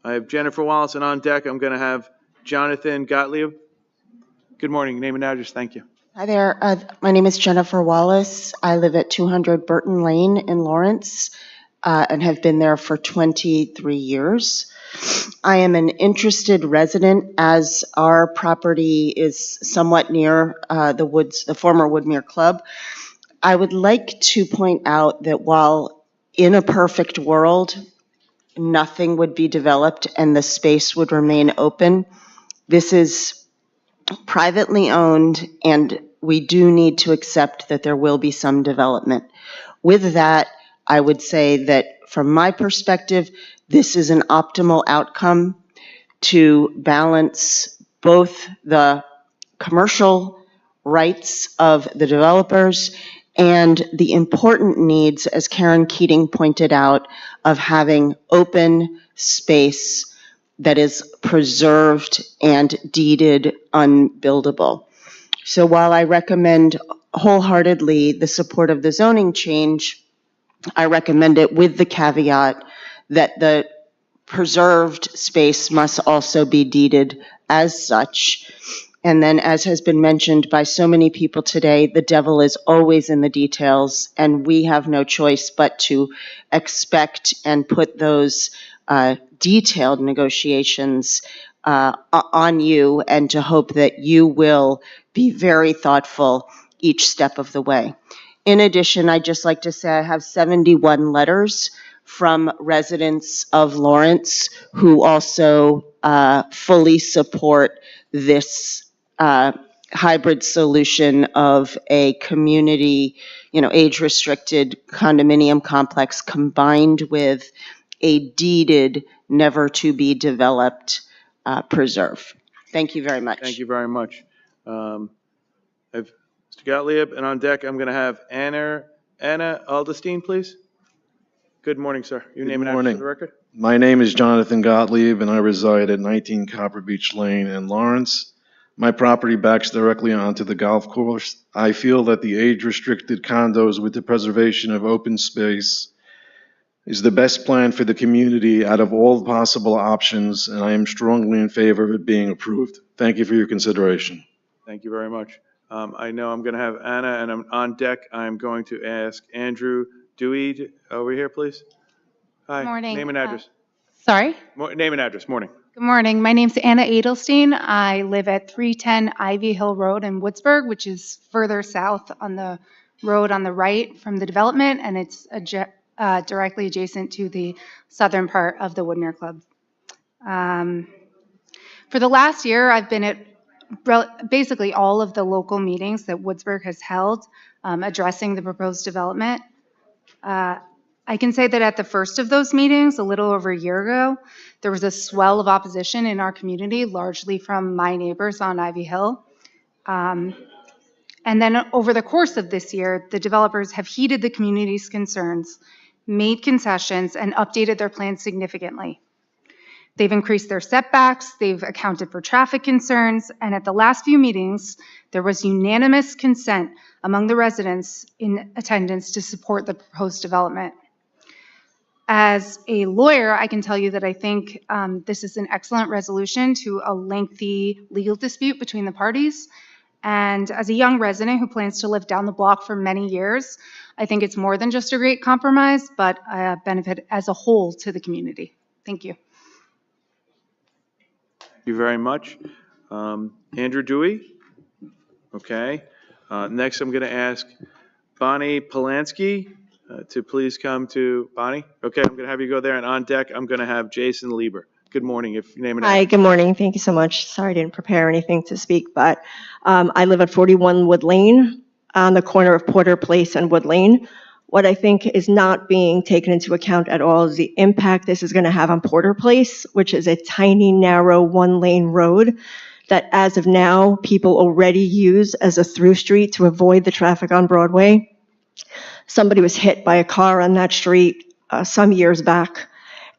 have Jennifer Wallace, and on deck, I'm going to have Jonathan Gottlieb. Good morning. Name and address. Thank you. Hi there. My name is Jennifer Wallace. I live at 200 Burton Lane in Lawrence and have been there for 23 years. I am an interested resident as our property is somewhat near the former Woodmere Club. I would like to point out that while in a perfect world, nothing would be developed and the space would remain open, this is privately owned, and we do need to accept that there will be some development. With that, I would say that from my perspective, this is an optimal outcome to balance both the commercial rights of the developers and the important needs, as Karen Keating pointed out, of having open space that is preserved and deeded unbuildable. So while I recommend wholeheartedly the support of the zoning change, I recommend it with the caveat that the preserved space must also be deeded as such. And then, as has been mentioned by so many people today, the devil is always in the details, and we have no choice but to expect and put those detailed negotiations on you, and to hope that you will be very thoughtful each step of the way. In addition, I'd just like to say I have 71 letters from residents of Lawrence who also fully support this hybrid solution of a community, age-restricted condominium complex combined with a deeded, never-to-be-developed preserve. Thank you very much. Thank you very much. I have Mr. Gottlieb, and on deck, I'm going to have Anna Aldestein, please. Good morning, sir. Your name and address for the record. My name is Jonathan Gottlieb, and I reside at 19 Copper Beach Lane in Lawrence. My property backs directly onto the golf course. I feel that the age-restricted condos with the preservation of open space is the best plan for the community out of all possible options, and I am strongly in favor of it being approved. Thank you for your consideration. Thank you very much. I know I'm going to have Anna, and I'm on deck. I'm going to ask Andrew Dewey over here, please. Hi. Morning. Name and address. Sorry? Name and address. Morning. Good morning. My name's Anna Edelstein. I live at 310 Ivy Hill Road in Woodsburg, which is further south on the road on the right from the development, and it's directly adjacent to the southern part of the Woodmere Club. For the last year, I've been at basically all of the local meetings that Woodsburg has held addressing the proposed development. I can say that at the first of those meetings, a little over a year ago, there was a swell of opposition in our community, largely from my neighbors on Ivy Hill. And then over the course of this year, the developers have heeded the community's concerns, made concessions, and updated their plans significantly. They've increased their setbacks, they've accounted for traffic concerns, and at the last few meetings, there was unanimous consent among the residents in attendance to support the proposed development. As a lawyer, I can tell you that I think this is an excellent resolution to a lengthy legal dispute between the parties. And as a young resident who plans to live down the block for many years, I think it's more than just a great compromise, but a benefit as a whole to the community. Thank you. Thank you very much. Andrew Dewey. Okay. Next, I'm going to ask Bonnie Polanski. to please come to Bonnie. Okay, I'm going to have you go there, and on deck, I'm going to have Jason Lieber. Good morning, if you name and Hi, address. good morning. Thank you so much. Sorry I didn't prepare anything to speak, but I live at 41 Wood Lane on the corner of Porter Place and Wood Lane. What I think is not being taken into account at all is the impact this is going to have on Porter Place, which is a tiny, narrow, one-lane road that as of now, people already use as a through street to avoid the traffic on Broadway. Somebody was hit by a car on that street some years back.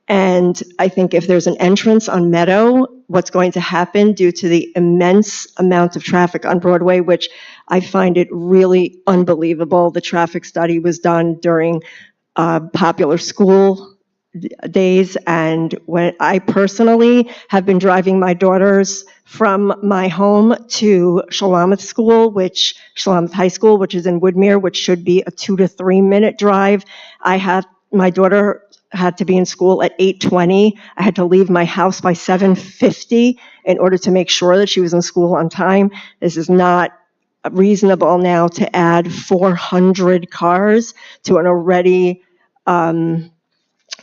And I think if there's an entrance on Meadow, what's going to happen due to the immense amount of traffic on Broadway, which I find it really unbelievable. The traffic study was done during popular school days. And when I personally have been driving my daughters from my home to Shalamith High School, which is in Woodmere, which should be a 2 to 3 minute drive. My daughter had to be in school at 8:20. I had to leave my house by 7:50 in order to make sure that she was in school on time. This is not reasonable now to add 400 cars to an already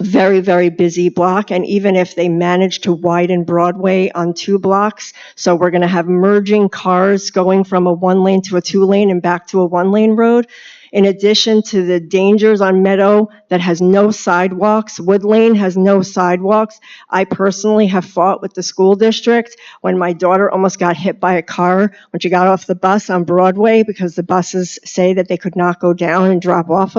very, very busy block. And even if they manage to widen Broadway on 2 blocks, so we're going to have merging cars going from a 1-lane to a 2-lane and back to a 1-lane road. In addition to the dangers on Meadow that has no sidewalks, Wood Lane has no sidewalks. I personally have fought with the school district when my daughter almost got hit by a car when she got off the bus on Broadway because the buses say that they could not go down and drop off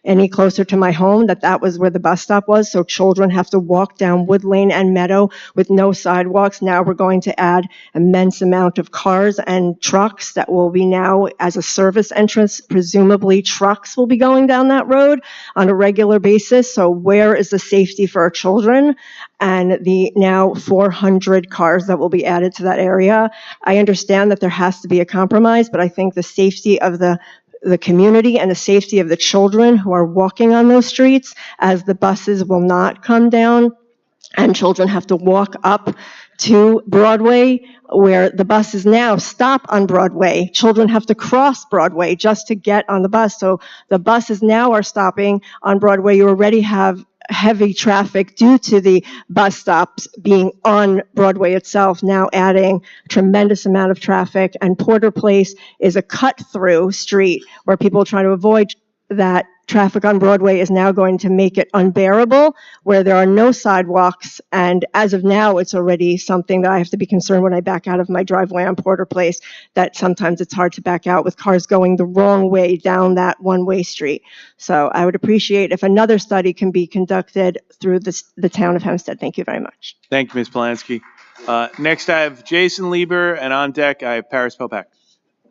any closer to my home, that was where the bus stop was. So children have to walk down Wood Lane and Meadow with no sidewalks. Now we're going to add immense amount of cars and trucks that will be now as a service entrance. Presumably trucks will be going down that road on a regular basis. So where is the safety for our children? And the now 400 cars that will be added to that area. I understand that there has to be a compromise, but I think the safety of the community and the safety of the children who are walking on those streets, as the buses will not come down and children have to walk up to Broadway, where the buses now stop on Broadway. Children have to cross Broadway just to get on the bus. So the buses now are stopping on Broadway. You already have heavy traffic due to the bus stops being on Broadway itself, now adding a tremendous amount of traffic. And Porter Place is a cut-through street where people try to avoid that traffic on Broadway is now going to make it unbearable, where there are no sidewalks. And as of now, it's already something that I have to be concerned when I back out of my driveway on Porter Place, that sometimes it's hard to back out with cars going the wrong way down that one-way street. So I would appreciate if another study can be conducted through the town of Hempstead. Thank you very much. Thank you, Ms. Polanski. Next, I have Jason Lieber, and on deck, I have Paris Popak.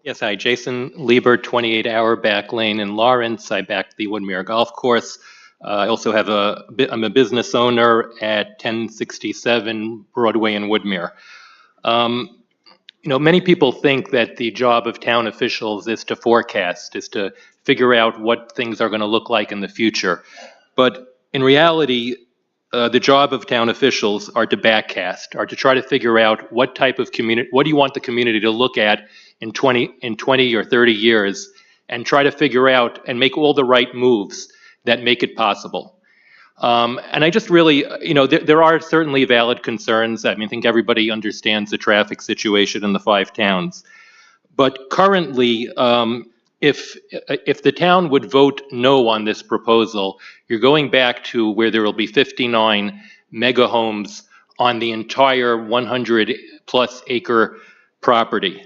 Yes, hi, Jason Lieber, 28-hour back lane in Lawrence. I back the Woodmere Golf Course. I also have I'm a business owner at 1067 Broadway in Woodmere. Many people think that the job of town officials is to forecast, is to figure out what things are going to look like in the future. But in reality, the job of town officials are to backcast, are to try to figure out what type of community, what do you want the community to look at in 20 or 30 years, and try to figure out and make all the right moves that make it possible. And I just really, there are certainly valid concerns. I think everybody understands the traffic situation in the 5 towns. But currently, if the town would vote no on this proposal, you're going back to where there will be 59 mega homes on the entire 100+ acre property.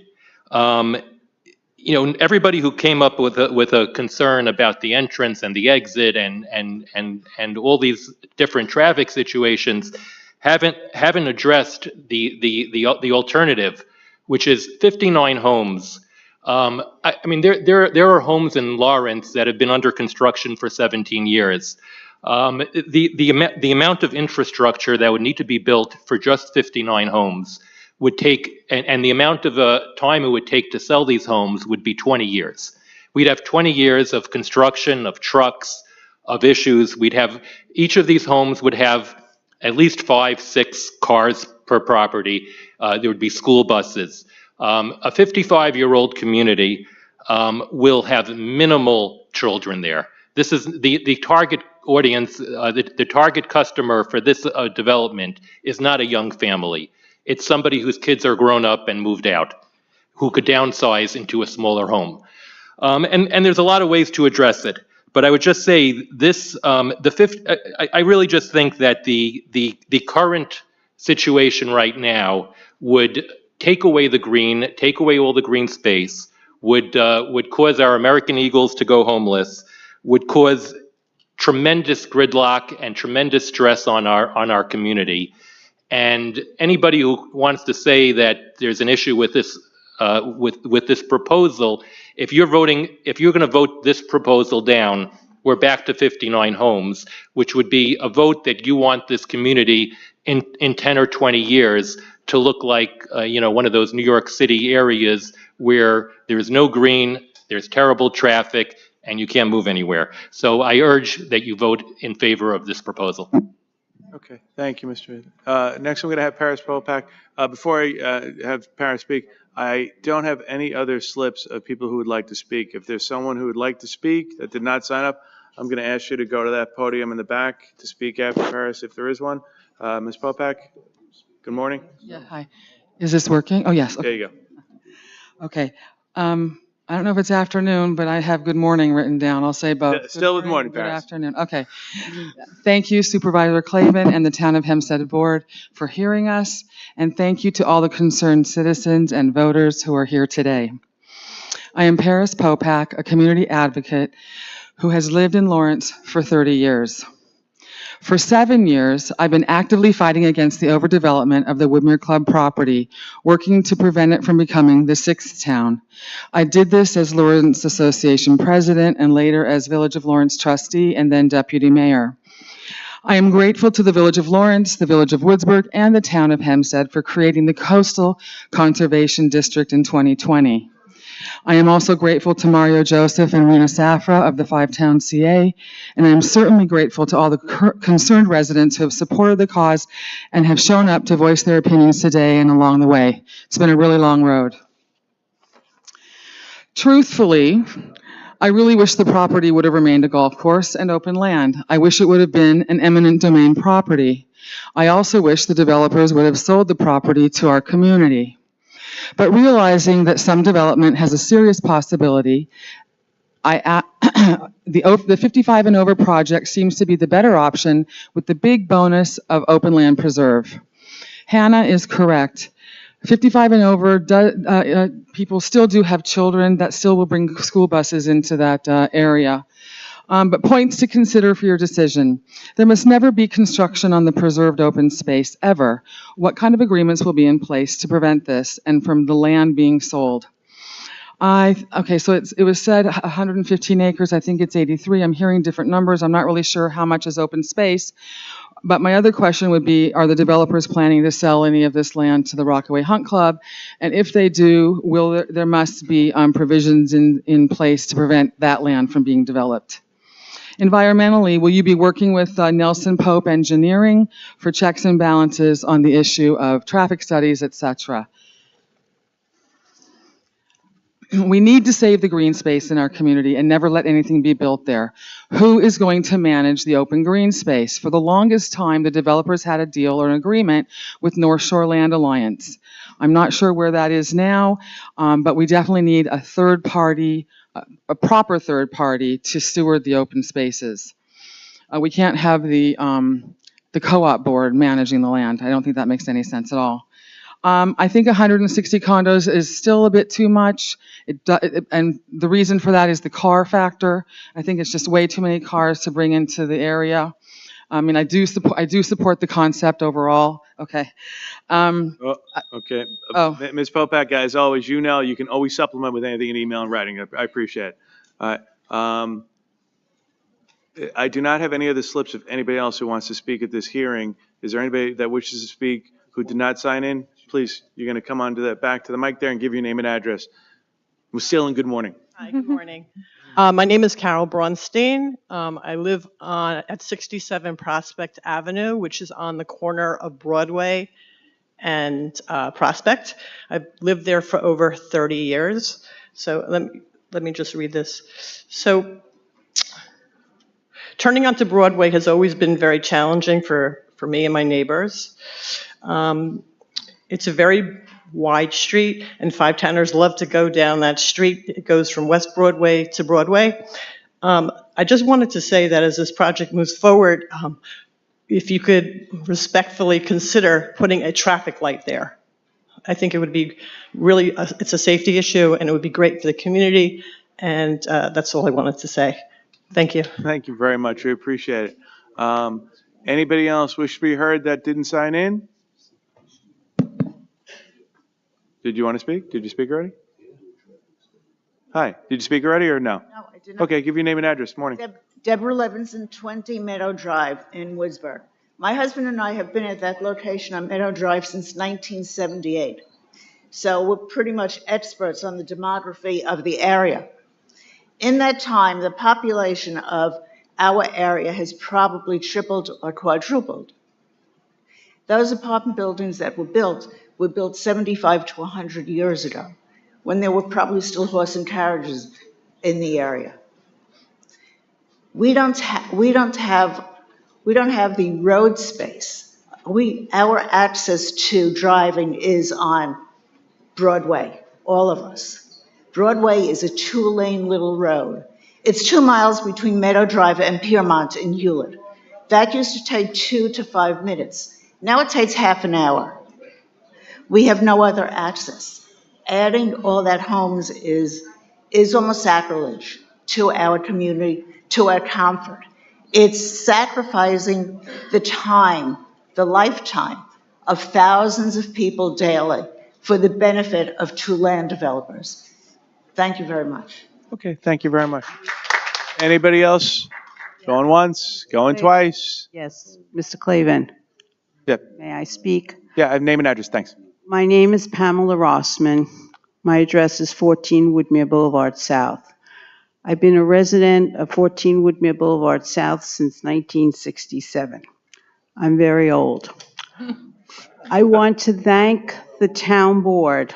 Everybody who came up with a concern about the entrance and the exit and all these different traffic situations haven't addressed the alternative, which is 59 homes. There are homes in Lawrence that have been under construction for 17 years. The amount of infrastructure that would need to be built for just 59 homes would take, and the amount of time it would take to sell these homes would be 20 years. We'd have 20 years of construction, of trucks, of issues. Each of these homes would have at least 5-6 cars per property. There would be school buses. A 55-year-old community will have minimal children there. This is the target audience, the target customer for this development is not a young family. It's somebody whose kids are grown up and moved out, who could downsize into a smaller home. And there's a lot of ways to address it. But I would just say this, I really just think that the current situation right now would take away the green, take away all the green space, would cause our American Eagles to go homeless, would cause tremendous gridlock and tremendous stress on our community. And anybody who wants to say that there's an issue with this with this proposal, if you're going to vote this proposal down, we're back to 59 homes, which would be a vote that you want this community in 10 or 20 years to look like one of those New York City areas where there is no green, there's terrible traffic, and you can't move anywhere. So I urge that you vote in favor of this proposal. Okay, thank you, Mr. Next, I'm going to have Paris Popak. Before I have Paris speak, I don't have any other slips of people who would like to speak. If there's someone who would like to speak that did not sign up, I'm going to ask you to go to that podium in the back to speak after Paris, if there is one. Ms. Popak, good morning. Yeah, hi. Is this working? Oh, yes. There you go. Okay. I don't know if it's afternoon, but I have good morning written down. I'll say both. Still with morning, Good Paris. afternoon. Okay. Thank you, Supervisor Clavin and the Town of Hempstead Board for hearing us. And thank you to all the concerned citizens and voters who are here today. I am Paris Popak, a community advocate who has lived in Lawrence for 30 years. For 7 years, I've been actively fighting against the overdevelopment of the Woodmere Club property, working to prevent it from becoming the sixth town. I did this as Lawrence Association president and later as Village of Lawrence trustee and then deputy mayor. I am grateful to the Village of Lawrence, the Village of Woodsburg, and the Town of Hempstead for creating the Coastal Conservation District in 2020. I am also grateful to Mario Joseph and Rena Safra of the Five Town CA, and I am certainly grateful to all the concerned residents who have supported the cause and have shown up to voice their opinions today and along the way. It's been a really long road. Truthfully, I really wish the property would have remained a golf course and open land. I wish it would have been an eminent domain property. I also wish the developers would have sold the property to our community. But realizing that some development has a serious possibility, the 55 and over project seems to be the better option with the big bonus of open land preserve. Hannah is correct. 55 and over, people still do have children that still will bring school buses into that area. But points to consider for your decision. There must never be construction on the preserved open space, ever. What kind of agreements will be in place to prevent this and from the land being sold? Okay, so it was said 115 acres, I think it's 83. I'm hearing different numbers. I'm not really sure how much is open space. But my other question would be, are the developers planning to sell any of this land to the Rockaway Hunt Club? And if they do, there must be provisions in place to prevent that land from being developed. Environmentally, will you be working with Nelson Pope Engineering for checks and balances on the issue of traffic studies, etc.? We need to save the green space in our community and never let anything be built there. Who is going to manage the open green space? For the longest time, the developers had a deal or an agreement with North Shore Land Alliance. I'm not sure where that is now, but we definitely need a third party, a proper third party to steward the open spaces. We can't have the co-op board managing the land. I don't think that makes any sense at all. I think 160 condos is still a bit too much. And the reason for that is the car factor. I think it's just way too many cars to bring into the area. I mean, I do support the concept overall. Okay. Okay. Ms. Popak, as always, you know you can always supplement with anything in email and writing. I appreciate it. All right. I do not have any other slips of anybody else who wants to speak at this hearing. Is there anybody that wishes to speak who did not sign in? Please, you're going to come on to the back to the mic there and give your name and address. Lucille, and good morning. Hi, good morning. My name is Carol Braunstein. I live at 67 Prospect Avenue, which is on the corner of Broadway and Prospect. I've lived there for over 30 years. So let me just read this. So turning onto Broadway has always been very challenging for me and my neighbors. It's a very wide street, and five-towners love to go down that street. It goes from West Broadway to Broadway. I just wanted to say that as this project moves forward, if you could respectfully consider putting a traffic light there. I think it would be really, it's a safety issue, and it would be great for the community, and that's all I wanted to say. Thank you. Thank you very much. We appreciate it. Anybody else wish to be heard that didn't sign in? Did you want to speak? Did you speak already? Hi, did you speak already or no? No, I did not. Okay, give your name and address. Morning. Deborah Levinson, 20 Meadow Drive in Woodsburg. My husband and I have been at that location on Meadow Drive since 1978. So we're pretty much experts on the demography of the area. In that time, the population of our area has probably tripled or quadrupled. Those apartment buildings that were built 75 to 100 years ago, when there were probably still horse and carriages in the area. We don't have the road space. Our access to driving is on Broadway, all of us. Broadway is a 2-lane little road. It's 2 miles between Meadow Drive and Piermont in Hewlett. That used to take 2 to 5 minutes. Now it takes half an hour. We have no other access. Adding all that homes is almost sacrilege to our community, to our comfort. It's sacrificing the time, the lifetime of thousands of people daily for the benefit of 2 land developers. Thank you very much. Okay, thank you very much. Anybody else? Going once, going twice? Yes, Mr. Clavin. Yep. May I speak? Yeah, I have name and address, thanks. My name is Pamela Rossman. My address is 14 Woodmere Boulevard South. I've been a resident of 14 Woodmere Boulevard South since 1967. I'm very old. I want to thank the town board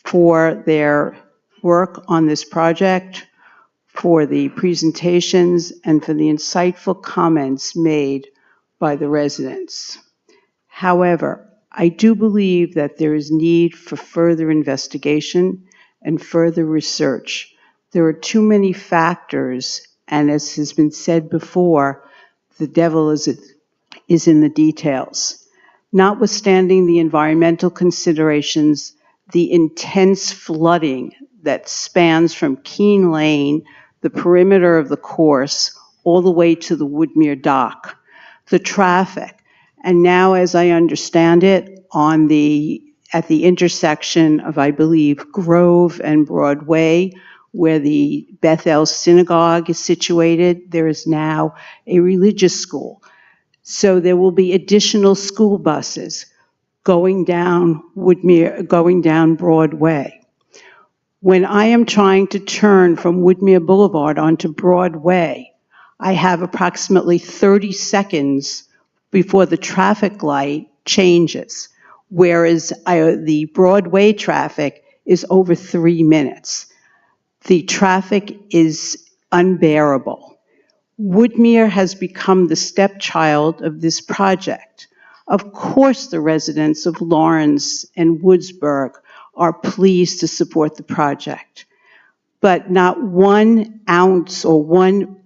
for their work on this project, for the presentations, and for the insightful comments made by the residents. However, I do believe that there is need for further investigation and further research. There are too many factors, and as has been said before, the devil is in the details. Notwithstanding the environmental considerations, the intense flooding that spans from Keene Lane, the perimeter of the course, all the way to the Woodmere dock, the traffic, and now, as I understand it, at the intersection of, I believe, Grove and Broadway, where the Bethel Synagogue is situated, there is now a religious school. So there will be additional school buses going down Broadway. When I am trying to turn from Woodmere Boulevard onto Broadway, I have approximately 30 seconds before the traffic light changes, whereas the Broadway traffic is over 3 minutes. The traffic is unbearable. Woodmere has become the stepchild of this project. Of course, the residents of Lawrence and Woodsburg are pleased to support the project, but not 1 ounce or 1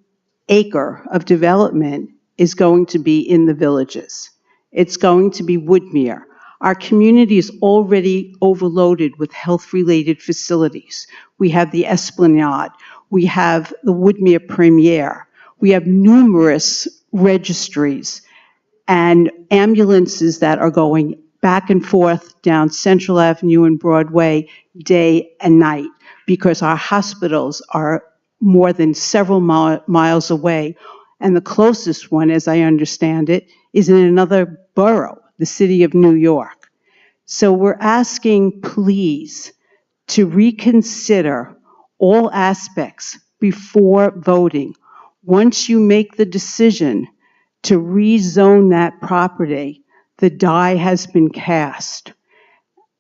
acre of development is going to be in the villages. It's going to be Woodmere. Our community is already overloaded with health-related facilities. We have the Esplanade. We have the Woodmere Premier. We have numerous registries and ambulances that are going back and forth down Central Avenue and Broadway day and night because our hospitals are more than several miles away. And the closest one, as I understand it, is in another borough, the city of New York. So we're asking, please, to reconsider all aspects before voting. Once you make the decision to rezone that property, the die has been cast.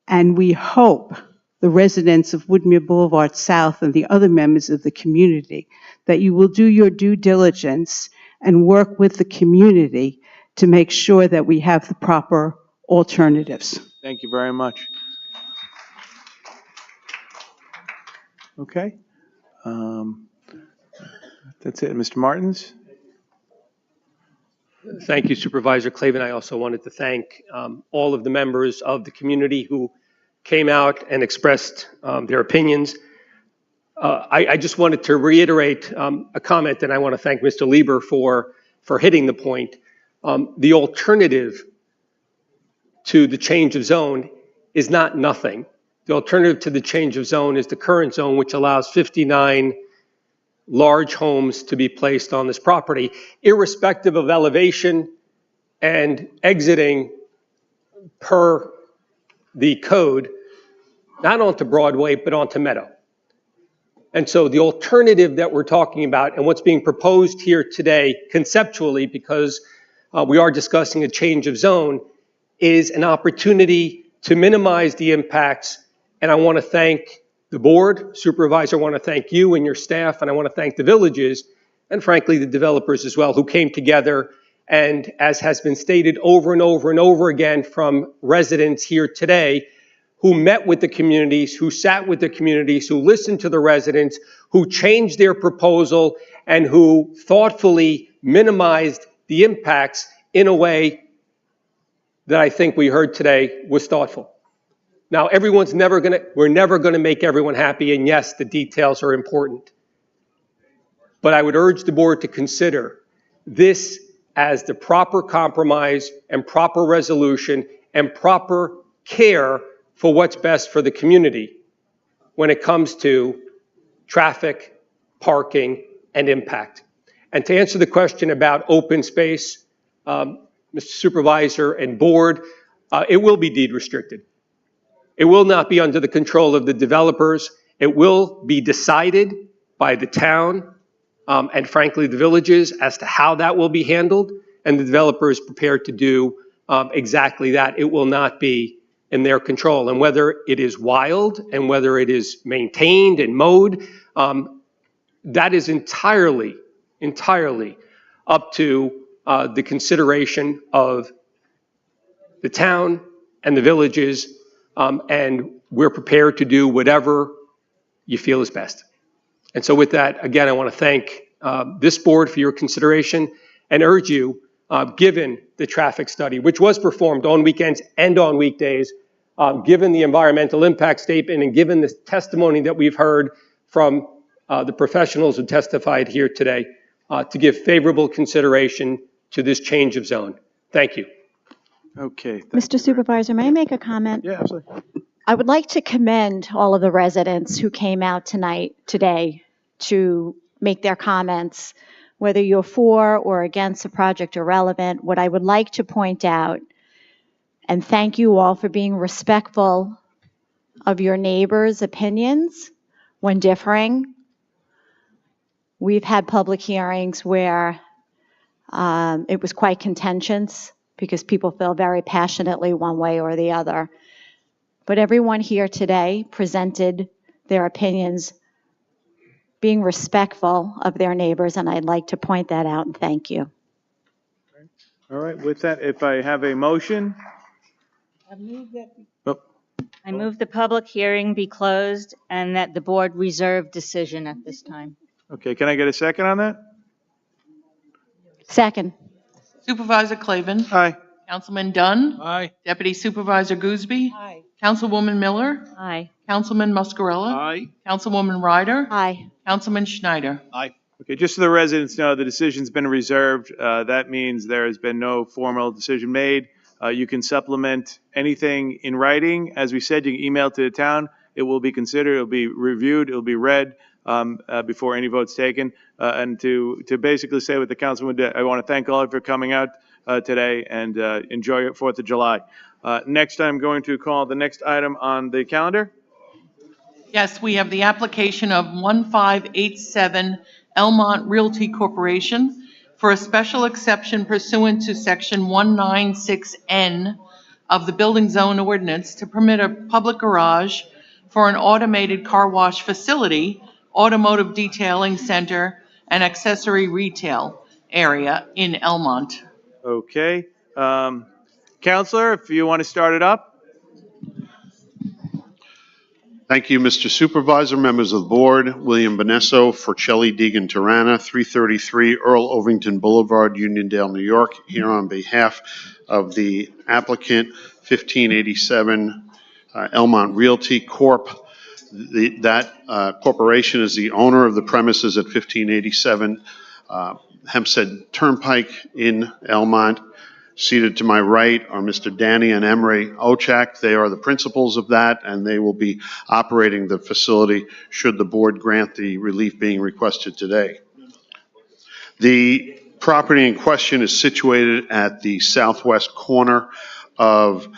And we hope the residents of Woodmere Boulevard South and the other members of the community that you will do your due diligence and work with the community to make sure that we have the proper alternatives. Thank you very much. Okay. That's it. Mr. Martins? Thank you, Supervisor Clavin. I also wanted to thank all of the members of the community who came out and expressed their opinions. I just wanted to reiterate a comment, and I want to thank Mr. Lieber for hitting the point. The alternative to the change of zone is not nothing. The alternative to the change of zone is the current zone, which allows 59 large homes to be placed on this property, irrespective of elevation and exiting per the code, not onto Broadway, but onto Meadow. And so the alternative that we're talking about and what's being proposed here today conceptually, because we are discussing a change of zone, is an opportunity to minimize the impacts. And I want to thank the board, Supervisor, I want to thank you and your staff, and I want to thank the villages, and frankly, the developers as well, who came together. And as has been stated over and over and over again from residents here today, who met with the communities, who sat with the communities, who listened to the residents, who changed their proposal, and who thoughtfully minimized the impacts in a way that I think we heard today was thoughtful. Now, we're never gonna make everyone happy, and yes, the details are important. But I would urge the board to consider this as the proper compromise and proper resolution and proper care for what's best for the community when it comes to traffic, parking, and impact. And to answer the question about open space, Mr. Supervisor and board, it will be deed restricted. It will not be under the control of the developers. It will be decided by the town and frankly the villages as to how that will be handled, and the developer is prepared to do exactly that. It will not be in their control. And whether it is wild and whether it is maintained and mowed, that is entirely up to the consideration of the town and the villages, and we're prepared to do whatever you feel is best. And so with that, again, I want to thank this board for your consideration and urge you, given the traffic study, which was performed on weekends and on weekdays, given the environmental impact statement and given the testimony that we've heard from the professionals who testified here today, to give favorable consideration to this change of zone. Thank you. Okay. Mr. Supervisor, may I make a comment? Yeah, absolutely. I would like to commend all of the residents who came out today to make their comments, whether you're for or against the project or relevant. What I would like to point out, and thank you all for being respectful of your neighbors' opinions when differing. We've had public hearings where it was quite contentious because people feel very passionately one way or the other. But everyone here today presented their opinions being respectful of their neighbors, and I'd like to point that out and thank you. All right, with that, if I have a motion. I move the public hearing be closed and that the board reserve decision at this time. Okay, can I get a second on that? Second. Supervisor Clavin. Aye. Councilman Dunn. Aye. Deputy Supervisor Gooseby. Aye. Councilwoman Miller. Aye. Councilman Muscarella. Aye. Councilwoman Ryder. Aye. Councilman Schneider. Aye. Okay, just so the residents know, the decision's been reserved. That means there has been no formal decision made. You can supplement anything in writing. As we said, you can email to the town. It will be considered, it'll be reviewed, it'll be read before any vote's taken. And to basically say what the councilman did, I want to thank all of you for coming out today and enjoy your 4th of July. Next, I'm going to call the next item on the calendar. Yes, we have the application of 1587 Elmont Realty Corporation for a special exception pursuant to Section 196N of the Building Zone Ordinance to permit a public garage for an automated car wash facility, automotive detailing center, and accessory retail. area in Elmont. Okay. Counselor, if you want to start it up. Thank you, Mr. Supervisor, members of the board. William Benesso for Shelley Deegan Tarana, 333 Earl Ovington Boulevard, Uniondale, New York, here on behalf of the applicant, 1587 Elmont Realty Corp. That corporation is the owner of the premises at 1587 Hempstead Turnpike in Elmont. Seated to my right are Mr. Danny and Emery Ochak. They are the principals of that, and they will be operating the facility should the board grant the relief being requested today. The property in question is situated at the southwest corner of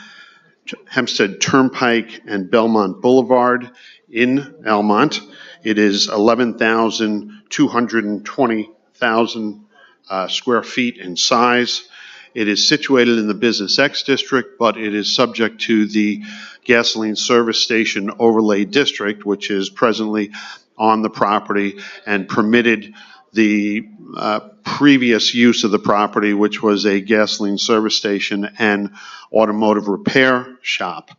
Hempstead Turnpike and Belmont Boulevard in Elmont. It is 11,220,000 square feet in size. It is situated in the Business X district, but it is subject to the gasoline service station overlay district, which is presently on the property and permitted the previous use of the property, which was a gasoline service station and automotive repair shop.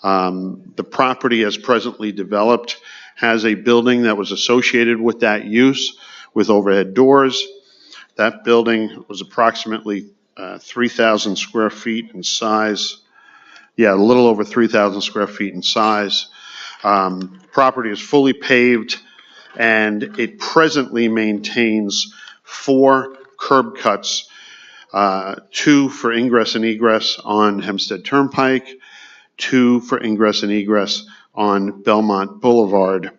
The property as presently developed has a building that was associated with that use with overhead doors. That building was approximately 3,000 square feet in size. Yeah, a little over 3,000 square feet in size. Property is fully paved, and it presently maintains 4 curb cuts, 2 for ingress and egress on Hempstead Turnpike, 2 for ingress and egress on Belmont Boulevard.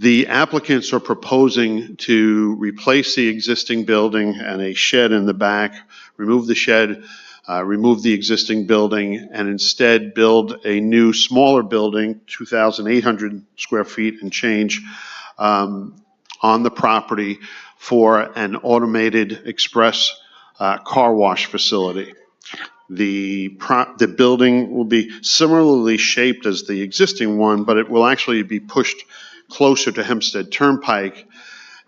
The applicants are proposing to replace the existing building and a shed in the back, remove the shed, remove the existing building, and instead build a new, smaller building, 2,800 square feet and change, on the property for an automated express car wash facility. The building will be similarly shaped as the existing one, but it will actually be pushed closer to Hempstead Turnpike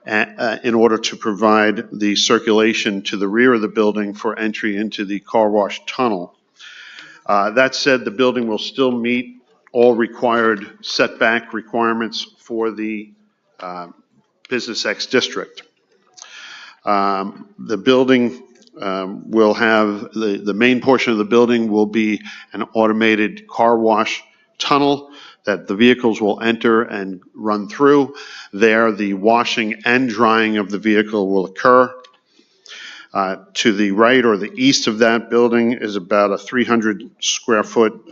in order to provide the circulation to the rear of the building for entry into the car wash tunnel. That said, the building will still meet all required setback requirements for the Business X district. The building will have, the main portion of the building will be an automated car wash tunnel that the vehicles will enter and run through. There, the washing and drying of the vehicle will occur. To the right or the east of that building is about a 300 square foot,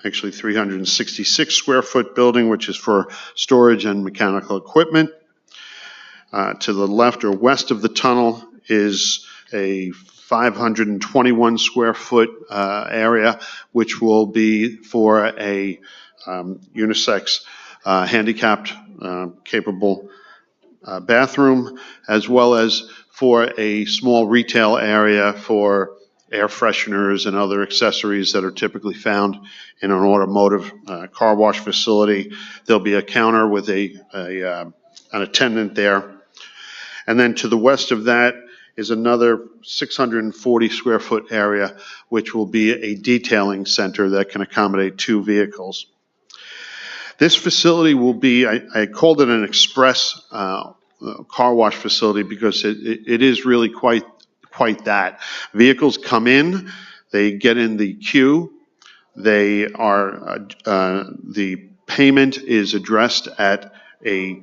actually 366 square foot building, which is for storage and mechanical equipment. To the left or west of the tunnel is a 521 square foot area, which will be for a unisex handicapped capable bathroom, as well as for a small retail area for air fresheners and other accessories that are typically found in an automotive car wash facility. There'll be a counter with an attendant there. And then to the west of that is another 640 square foot area, which will be a detailing center that can accommodate 2 vehicles. This facility will be, I called it an express car wash facility because it is really quite that. Vehicles come in, they get in the queue, they are, the payment is addressed at a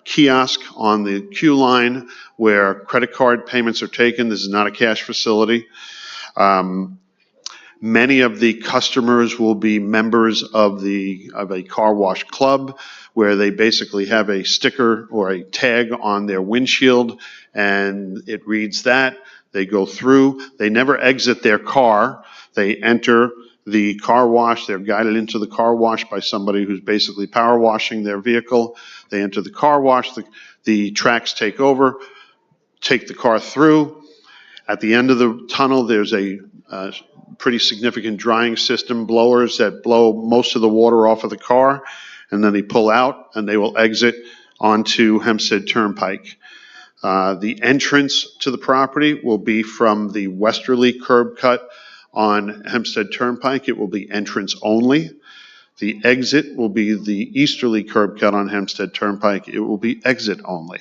kiosk on the queue line where credit card payments are taken. This is not a cash facility. Many of the customers will be members of a car wash club where they basically have a sticker or a tag on their windshield, and it reads that. They go through. They never exit their car. They enter the car wash. They're guided into the car wash by somebody who's basically power washing their vehicle. They enter the car wash. The tracks take over, take the car through. At the end of the tunnel, there's a pretty significant drying system, blowers that blow most of the water off of the car, and then they pull out and they will exit onto Hempstead Turnpike. The entrance to the property will be from the westerly curb cut on Hempstead Turnpike. It will be entrance only. The exit will be the easterly curb cut on Hempstead Turnpike. It will be exit only.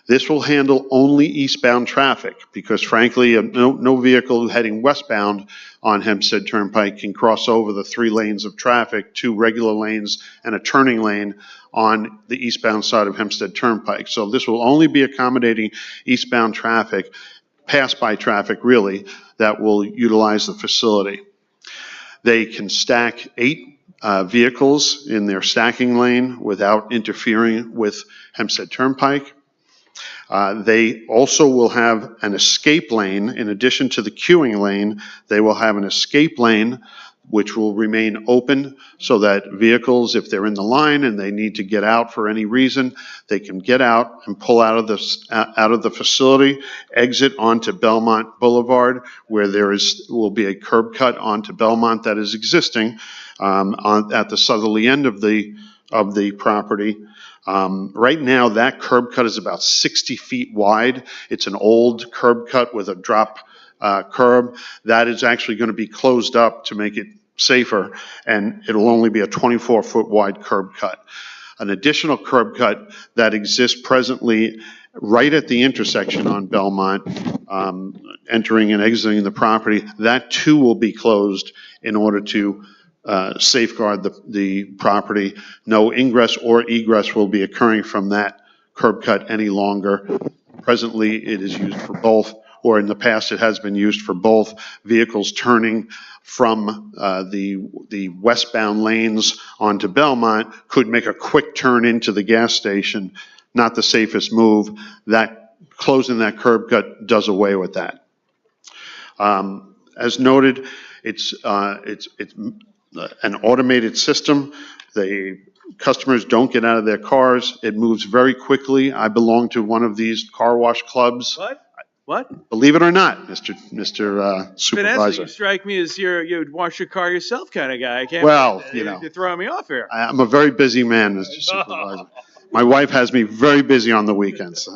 This will handle only eastbound traffic because frankly, no vehicle heading westbound on Hempstead Turnpike can cross over the 3 lanes of traffic, 2 regular lanes and a turning lane on the eastbound side of Hempstead Turnpike. So this will only be accommodating eastbound traffic, pass-by traffic really, that will utilize the facility. They can stack 8 vehicles in their stacking lane without interfering with Hempstead Turnpike. They also will have an escape lane. In addition to the queuing lane, they will have an escape lane which will remain open so that vehicles, if they're in the line and they need to get out for any reason, they can get out and pull out of the facility, exit onto Belmont Boulevard, where will be a curb cut onto Belmont that is existing at the southerly end of the property. Right now, that curb cut is about 60 feet wide. It's an old curb cut with a drop curb. That is actually going to be closed up to make it safer, and it'll only be a 24-foot wide curb cut. An additional curb cut that exists presently right at the intersection on Belmont, entering and exiting the property, that too will be closed in order to safeguard the property. No ingress or egress will be occurring from that curb cut any longer. Presently, it is used for both, or in the past, it has been used for both. Vehicles turning from the westbound lanes onto Belmont could make a quick turn into the gas station. Not the safest move. Closing that curb cut does away with that. As noted, it's an automated system. The customers don't get out of their cars. It moves very quickly. I belong to one of these car wash clubs. What? Believe it or not, Mr. Vanessa, Supervisor. you strike me as you'd wash your car yourself kind of guy. I can't. Well, you know, you're throwing me off here. I'm a very busy man, Mr. Supervisor. My wife has me very busy on the weekends.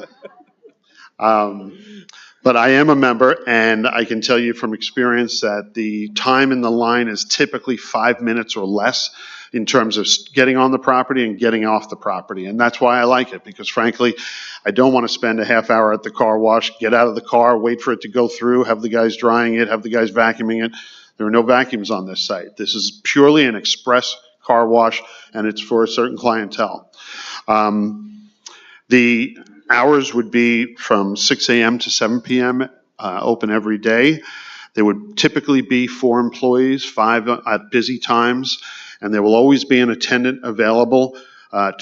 But I am a member, and I can tell you from experience that the time in the line is typically 5 minutes or less in terms of getting on the property and getting off the property. And that's why I like it, because frankly, I don't want to spend a half hour at the car wash, get out of the car, wait for it to go through, have the guys drying it, have the guys vacuuming it. There are no vacuums on this site. This is purely an express car wash, and it's for a certain clientele. The hours would be from 6 a.m. to 7 p.m., open every day. There would typically be 4 employees, 5 at busy times, and there will always be an attendant available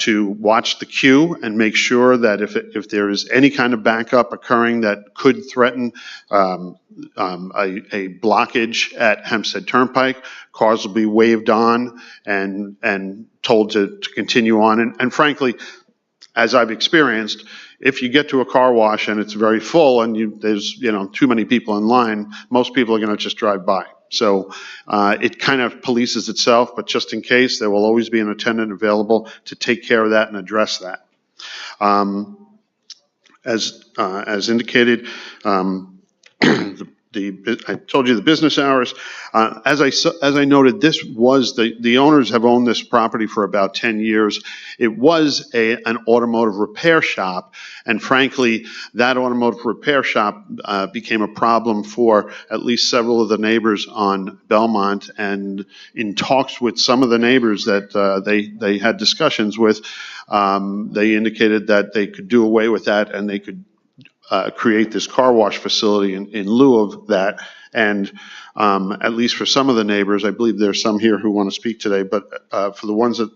to watch the queue and make sure that if there is any kind of backup occurring that could threaten a blockage at Hempstead Turnpike, cars will be waved on and told to continue on. And frankly, as I've experienced, if you get to a car wash and it's very full and there's too many people in line, most people are going to just drive by. So it kind of polices itself, but just in case, there will always be an attendant available to take care of that and address that. As indicated, I told you the business hours. As I noted, this was the owners have owned this property for about 10 years. It was an automotive repair shop, and frankly, that automotive repair shop became a problem for at least several of the neighbors on Belmont. And in talks with some of the neighbors that they had discussions with, they indicated that they could do away with that and they could create this car wash facility in lieu of that. And at least for some of the neighbors, I believe there's some here who want to speak today, but for the ones that,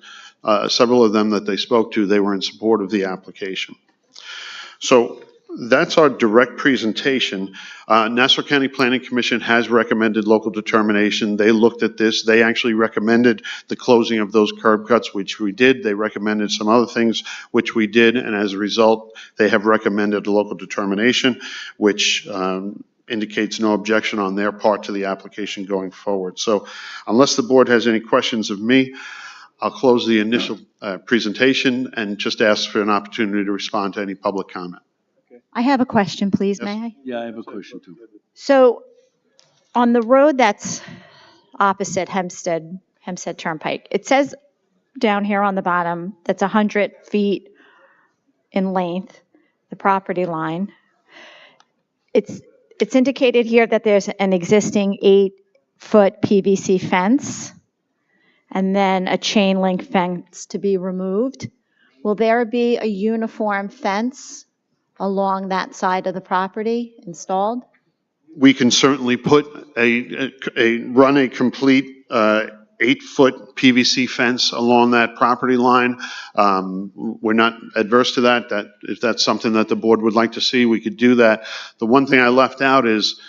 several of them that they spoke to, they were in support of the application. So that's our direct presentation. Nassau County Planning Commission has recommended local determination. They looked at this. They actually recommended the closing of those curb cuts, which we did. They recommended some other things, which we did. And as a result, they have recommended a local determination, which indicates no objection on their part to the application going forward. So unless the board has any questions of me, I'll close the initial presentation and just ask for an opportunity to respond to any public comment. I have a question, please, may I? Yeah, I have a question too. So on the road that's opposite Hempstead Turnpike, it says down here on the bottom, that's 100 feet in length, the property line. It's indicated here that there's an existing 8-foot PVC fence and then a chain link fence to be removed. Will there be a uniform fence along that side of the property installed? We can certainly put run a complete 8-foot PVC fence along that property line. We're not adverse to that. If that's something that the board would like to see, we could do that. The one thing I left out is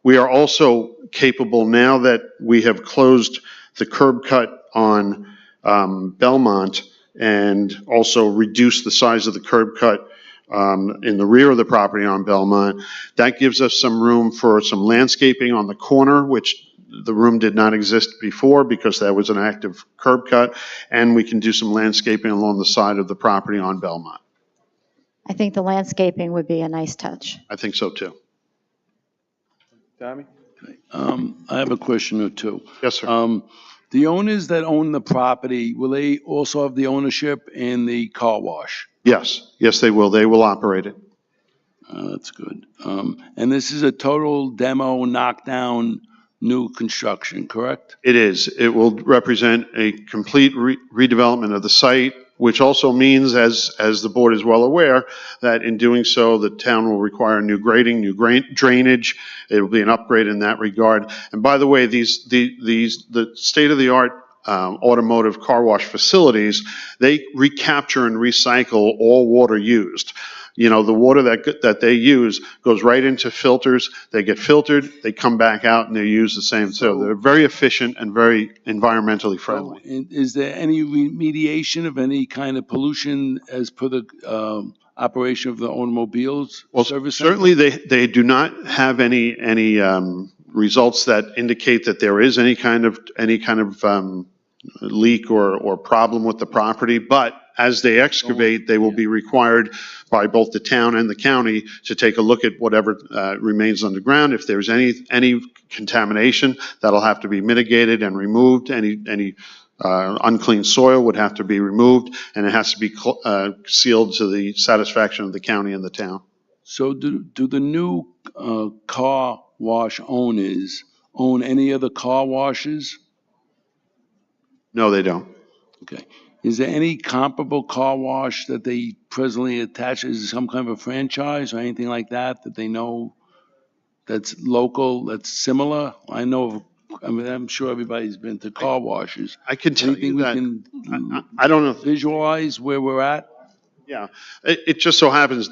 we are also capable, now that we have closed the curb cut on Belmont and also reduced the size of the curb cut in the rear of the property on Belmont, that gives us some room for some landscaping on the corner, which the room did not exist before because that was an active curb cut, and we can do some landscaping along the side of the property on Belmont. I think the landscaping would be a nice touch. I think so too. Tommy? I have a question or two. Yes, sir. The owners that own the property, will they also have the ownership in the car wash? Yes, yes, they will. They will operate it. That's good. And this is a total demo, knockdown, new construction, correct? It is. It will represent a complete redevelopment of the site, which also means, as the board is well aware, that in doing so, the town will require new grading, new drainage. It will be an upgrade in that regard. And by the way, the state-of-the-art automotive car wash facilities, they recapture and recycle all water used. You know, the water that they use goes right into filters. They get filtered, they come back out, and they're used the same. So they're very efficient and very environmentally friendly. Is there any remediation of any kind of pollution as per the operation of the automobiles service center? Certainly they do not have any results that indicate that there is any kind of leak or problem with the property, but as they excavate, they will be required by both the town and the county to take a look at whatever remains underground. If there's any contamination, that'll have to be mitigated and removed. Any unclean soil would have to be removed, and it has to be sealed to the satisfaction of the county and the town. So do the new car wash owners own any other car washes? No, they don't. Okay. Is there any comparable car wash that they presently attach? Is there some kind of a franchise or anything like that that they know that's local, that's similar? I'm sure everybody's been to car washes. I can tell Anything you that. we can I don't know. Visualize where we're at? Yeah, it just so happens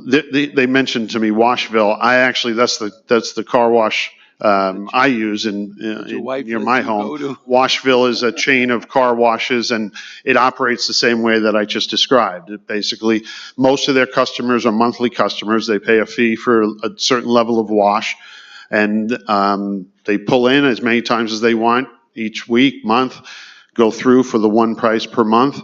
they mentioned to me Washville. That's the car wash I use near my home. Washville is a chain of car washes, and it operates the same way that I just described. Basically, most of their customers are monthly customers. They pay a fee for a certain level of wash, and they pull in as many times as they want each week, month, go through for the one price per month.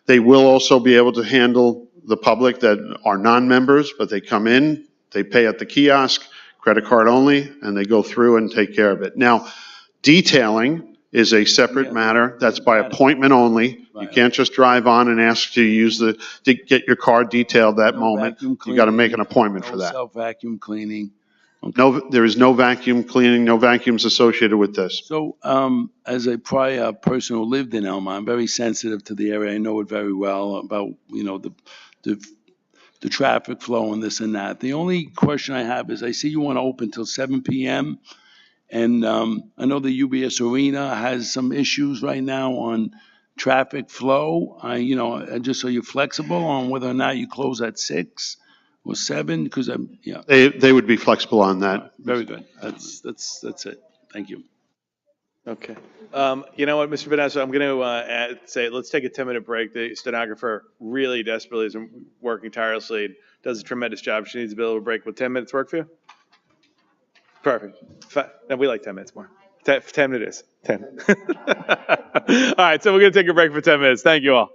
They will also be able to handle the public that are non-members, but they come in, they pay at the kiosk, credit card only, and they go through and take care of it. Now, detailing is a separate matter. That's by appointment only. You can't just drive on and ask to get your car detailed that moment. You got to make an appointment for that. Self-vacuum cleaning. Okay. No, there is no vacuum cleaning, no vacuums associated with this. So, as a prior person who lived in Elma, I'm very sensitive to the area. I know it very well about, the traffic flow and this and that. The only question I have is I see you want to open till 7 p.m. And I know the UBS Arena has some issues right now on traffic flow. Just so you're flexible on whether or not you close at 6 or 7, because They would be flexible on that. Very good. That's it. Thank you. Okay. You know what, Mr. Vanessa, I'm going to say, let's take a 10-minute break. The stenographer really desperately is working tirelessly, does a tremendous job. She needs to be able to break. Will 10 minutes work for you? Perfect. No, we like 10 minutes more. 10 minutes. 10. All right, so we're going to take a break for 10 minutes. Thank you all.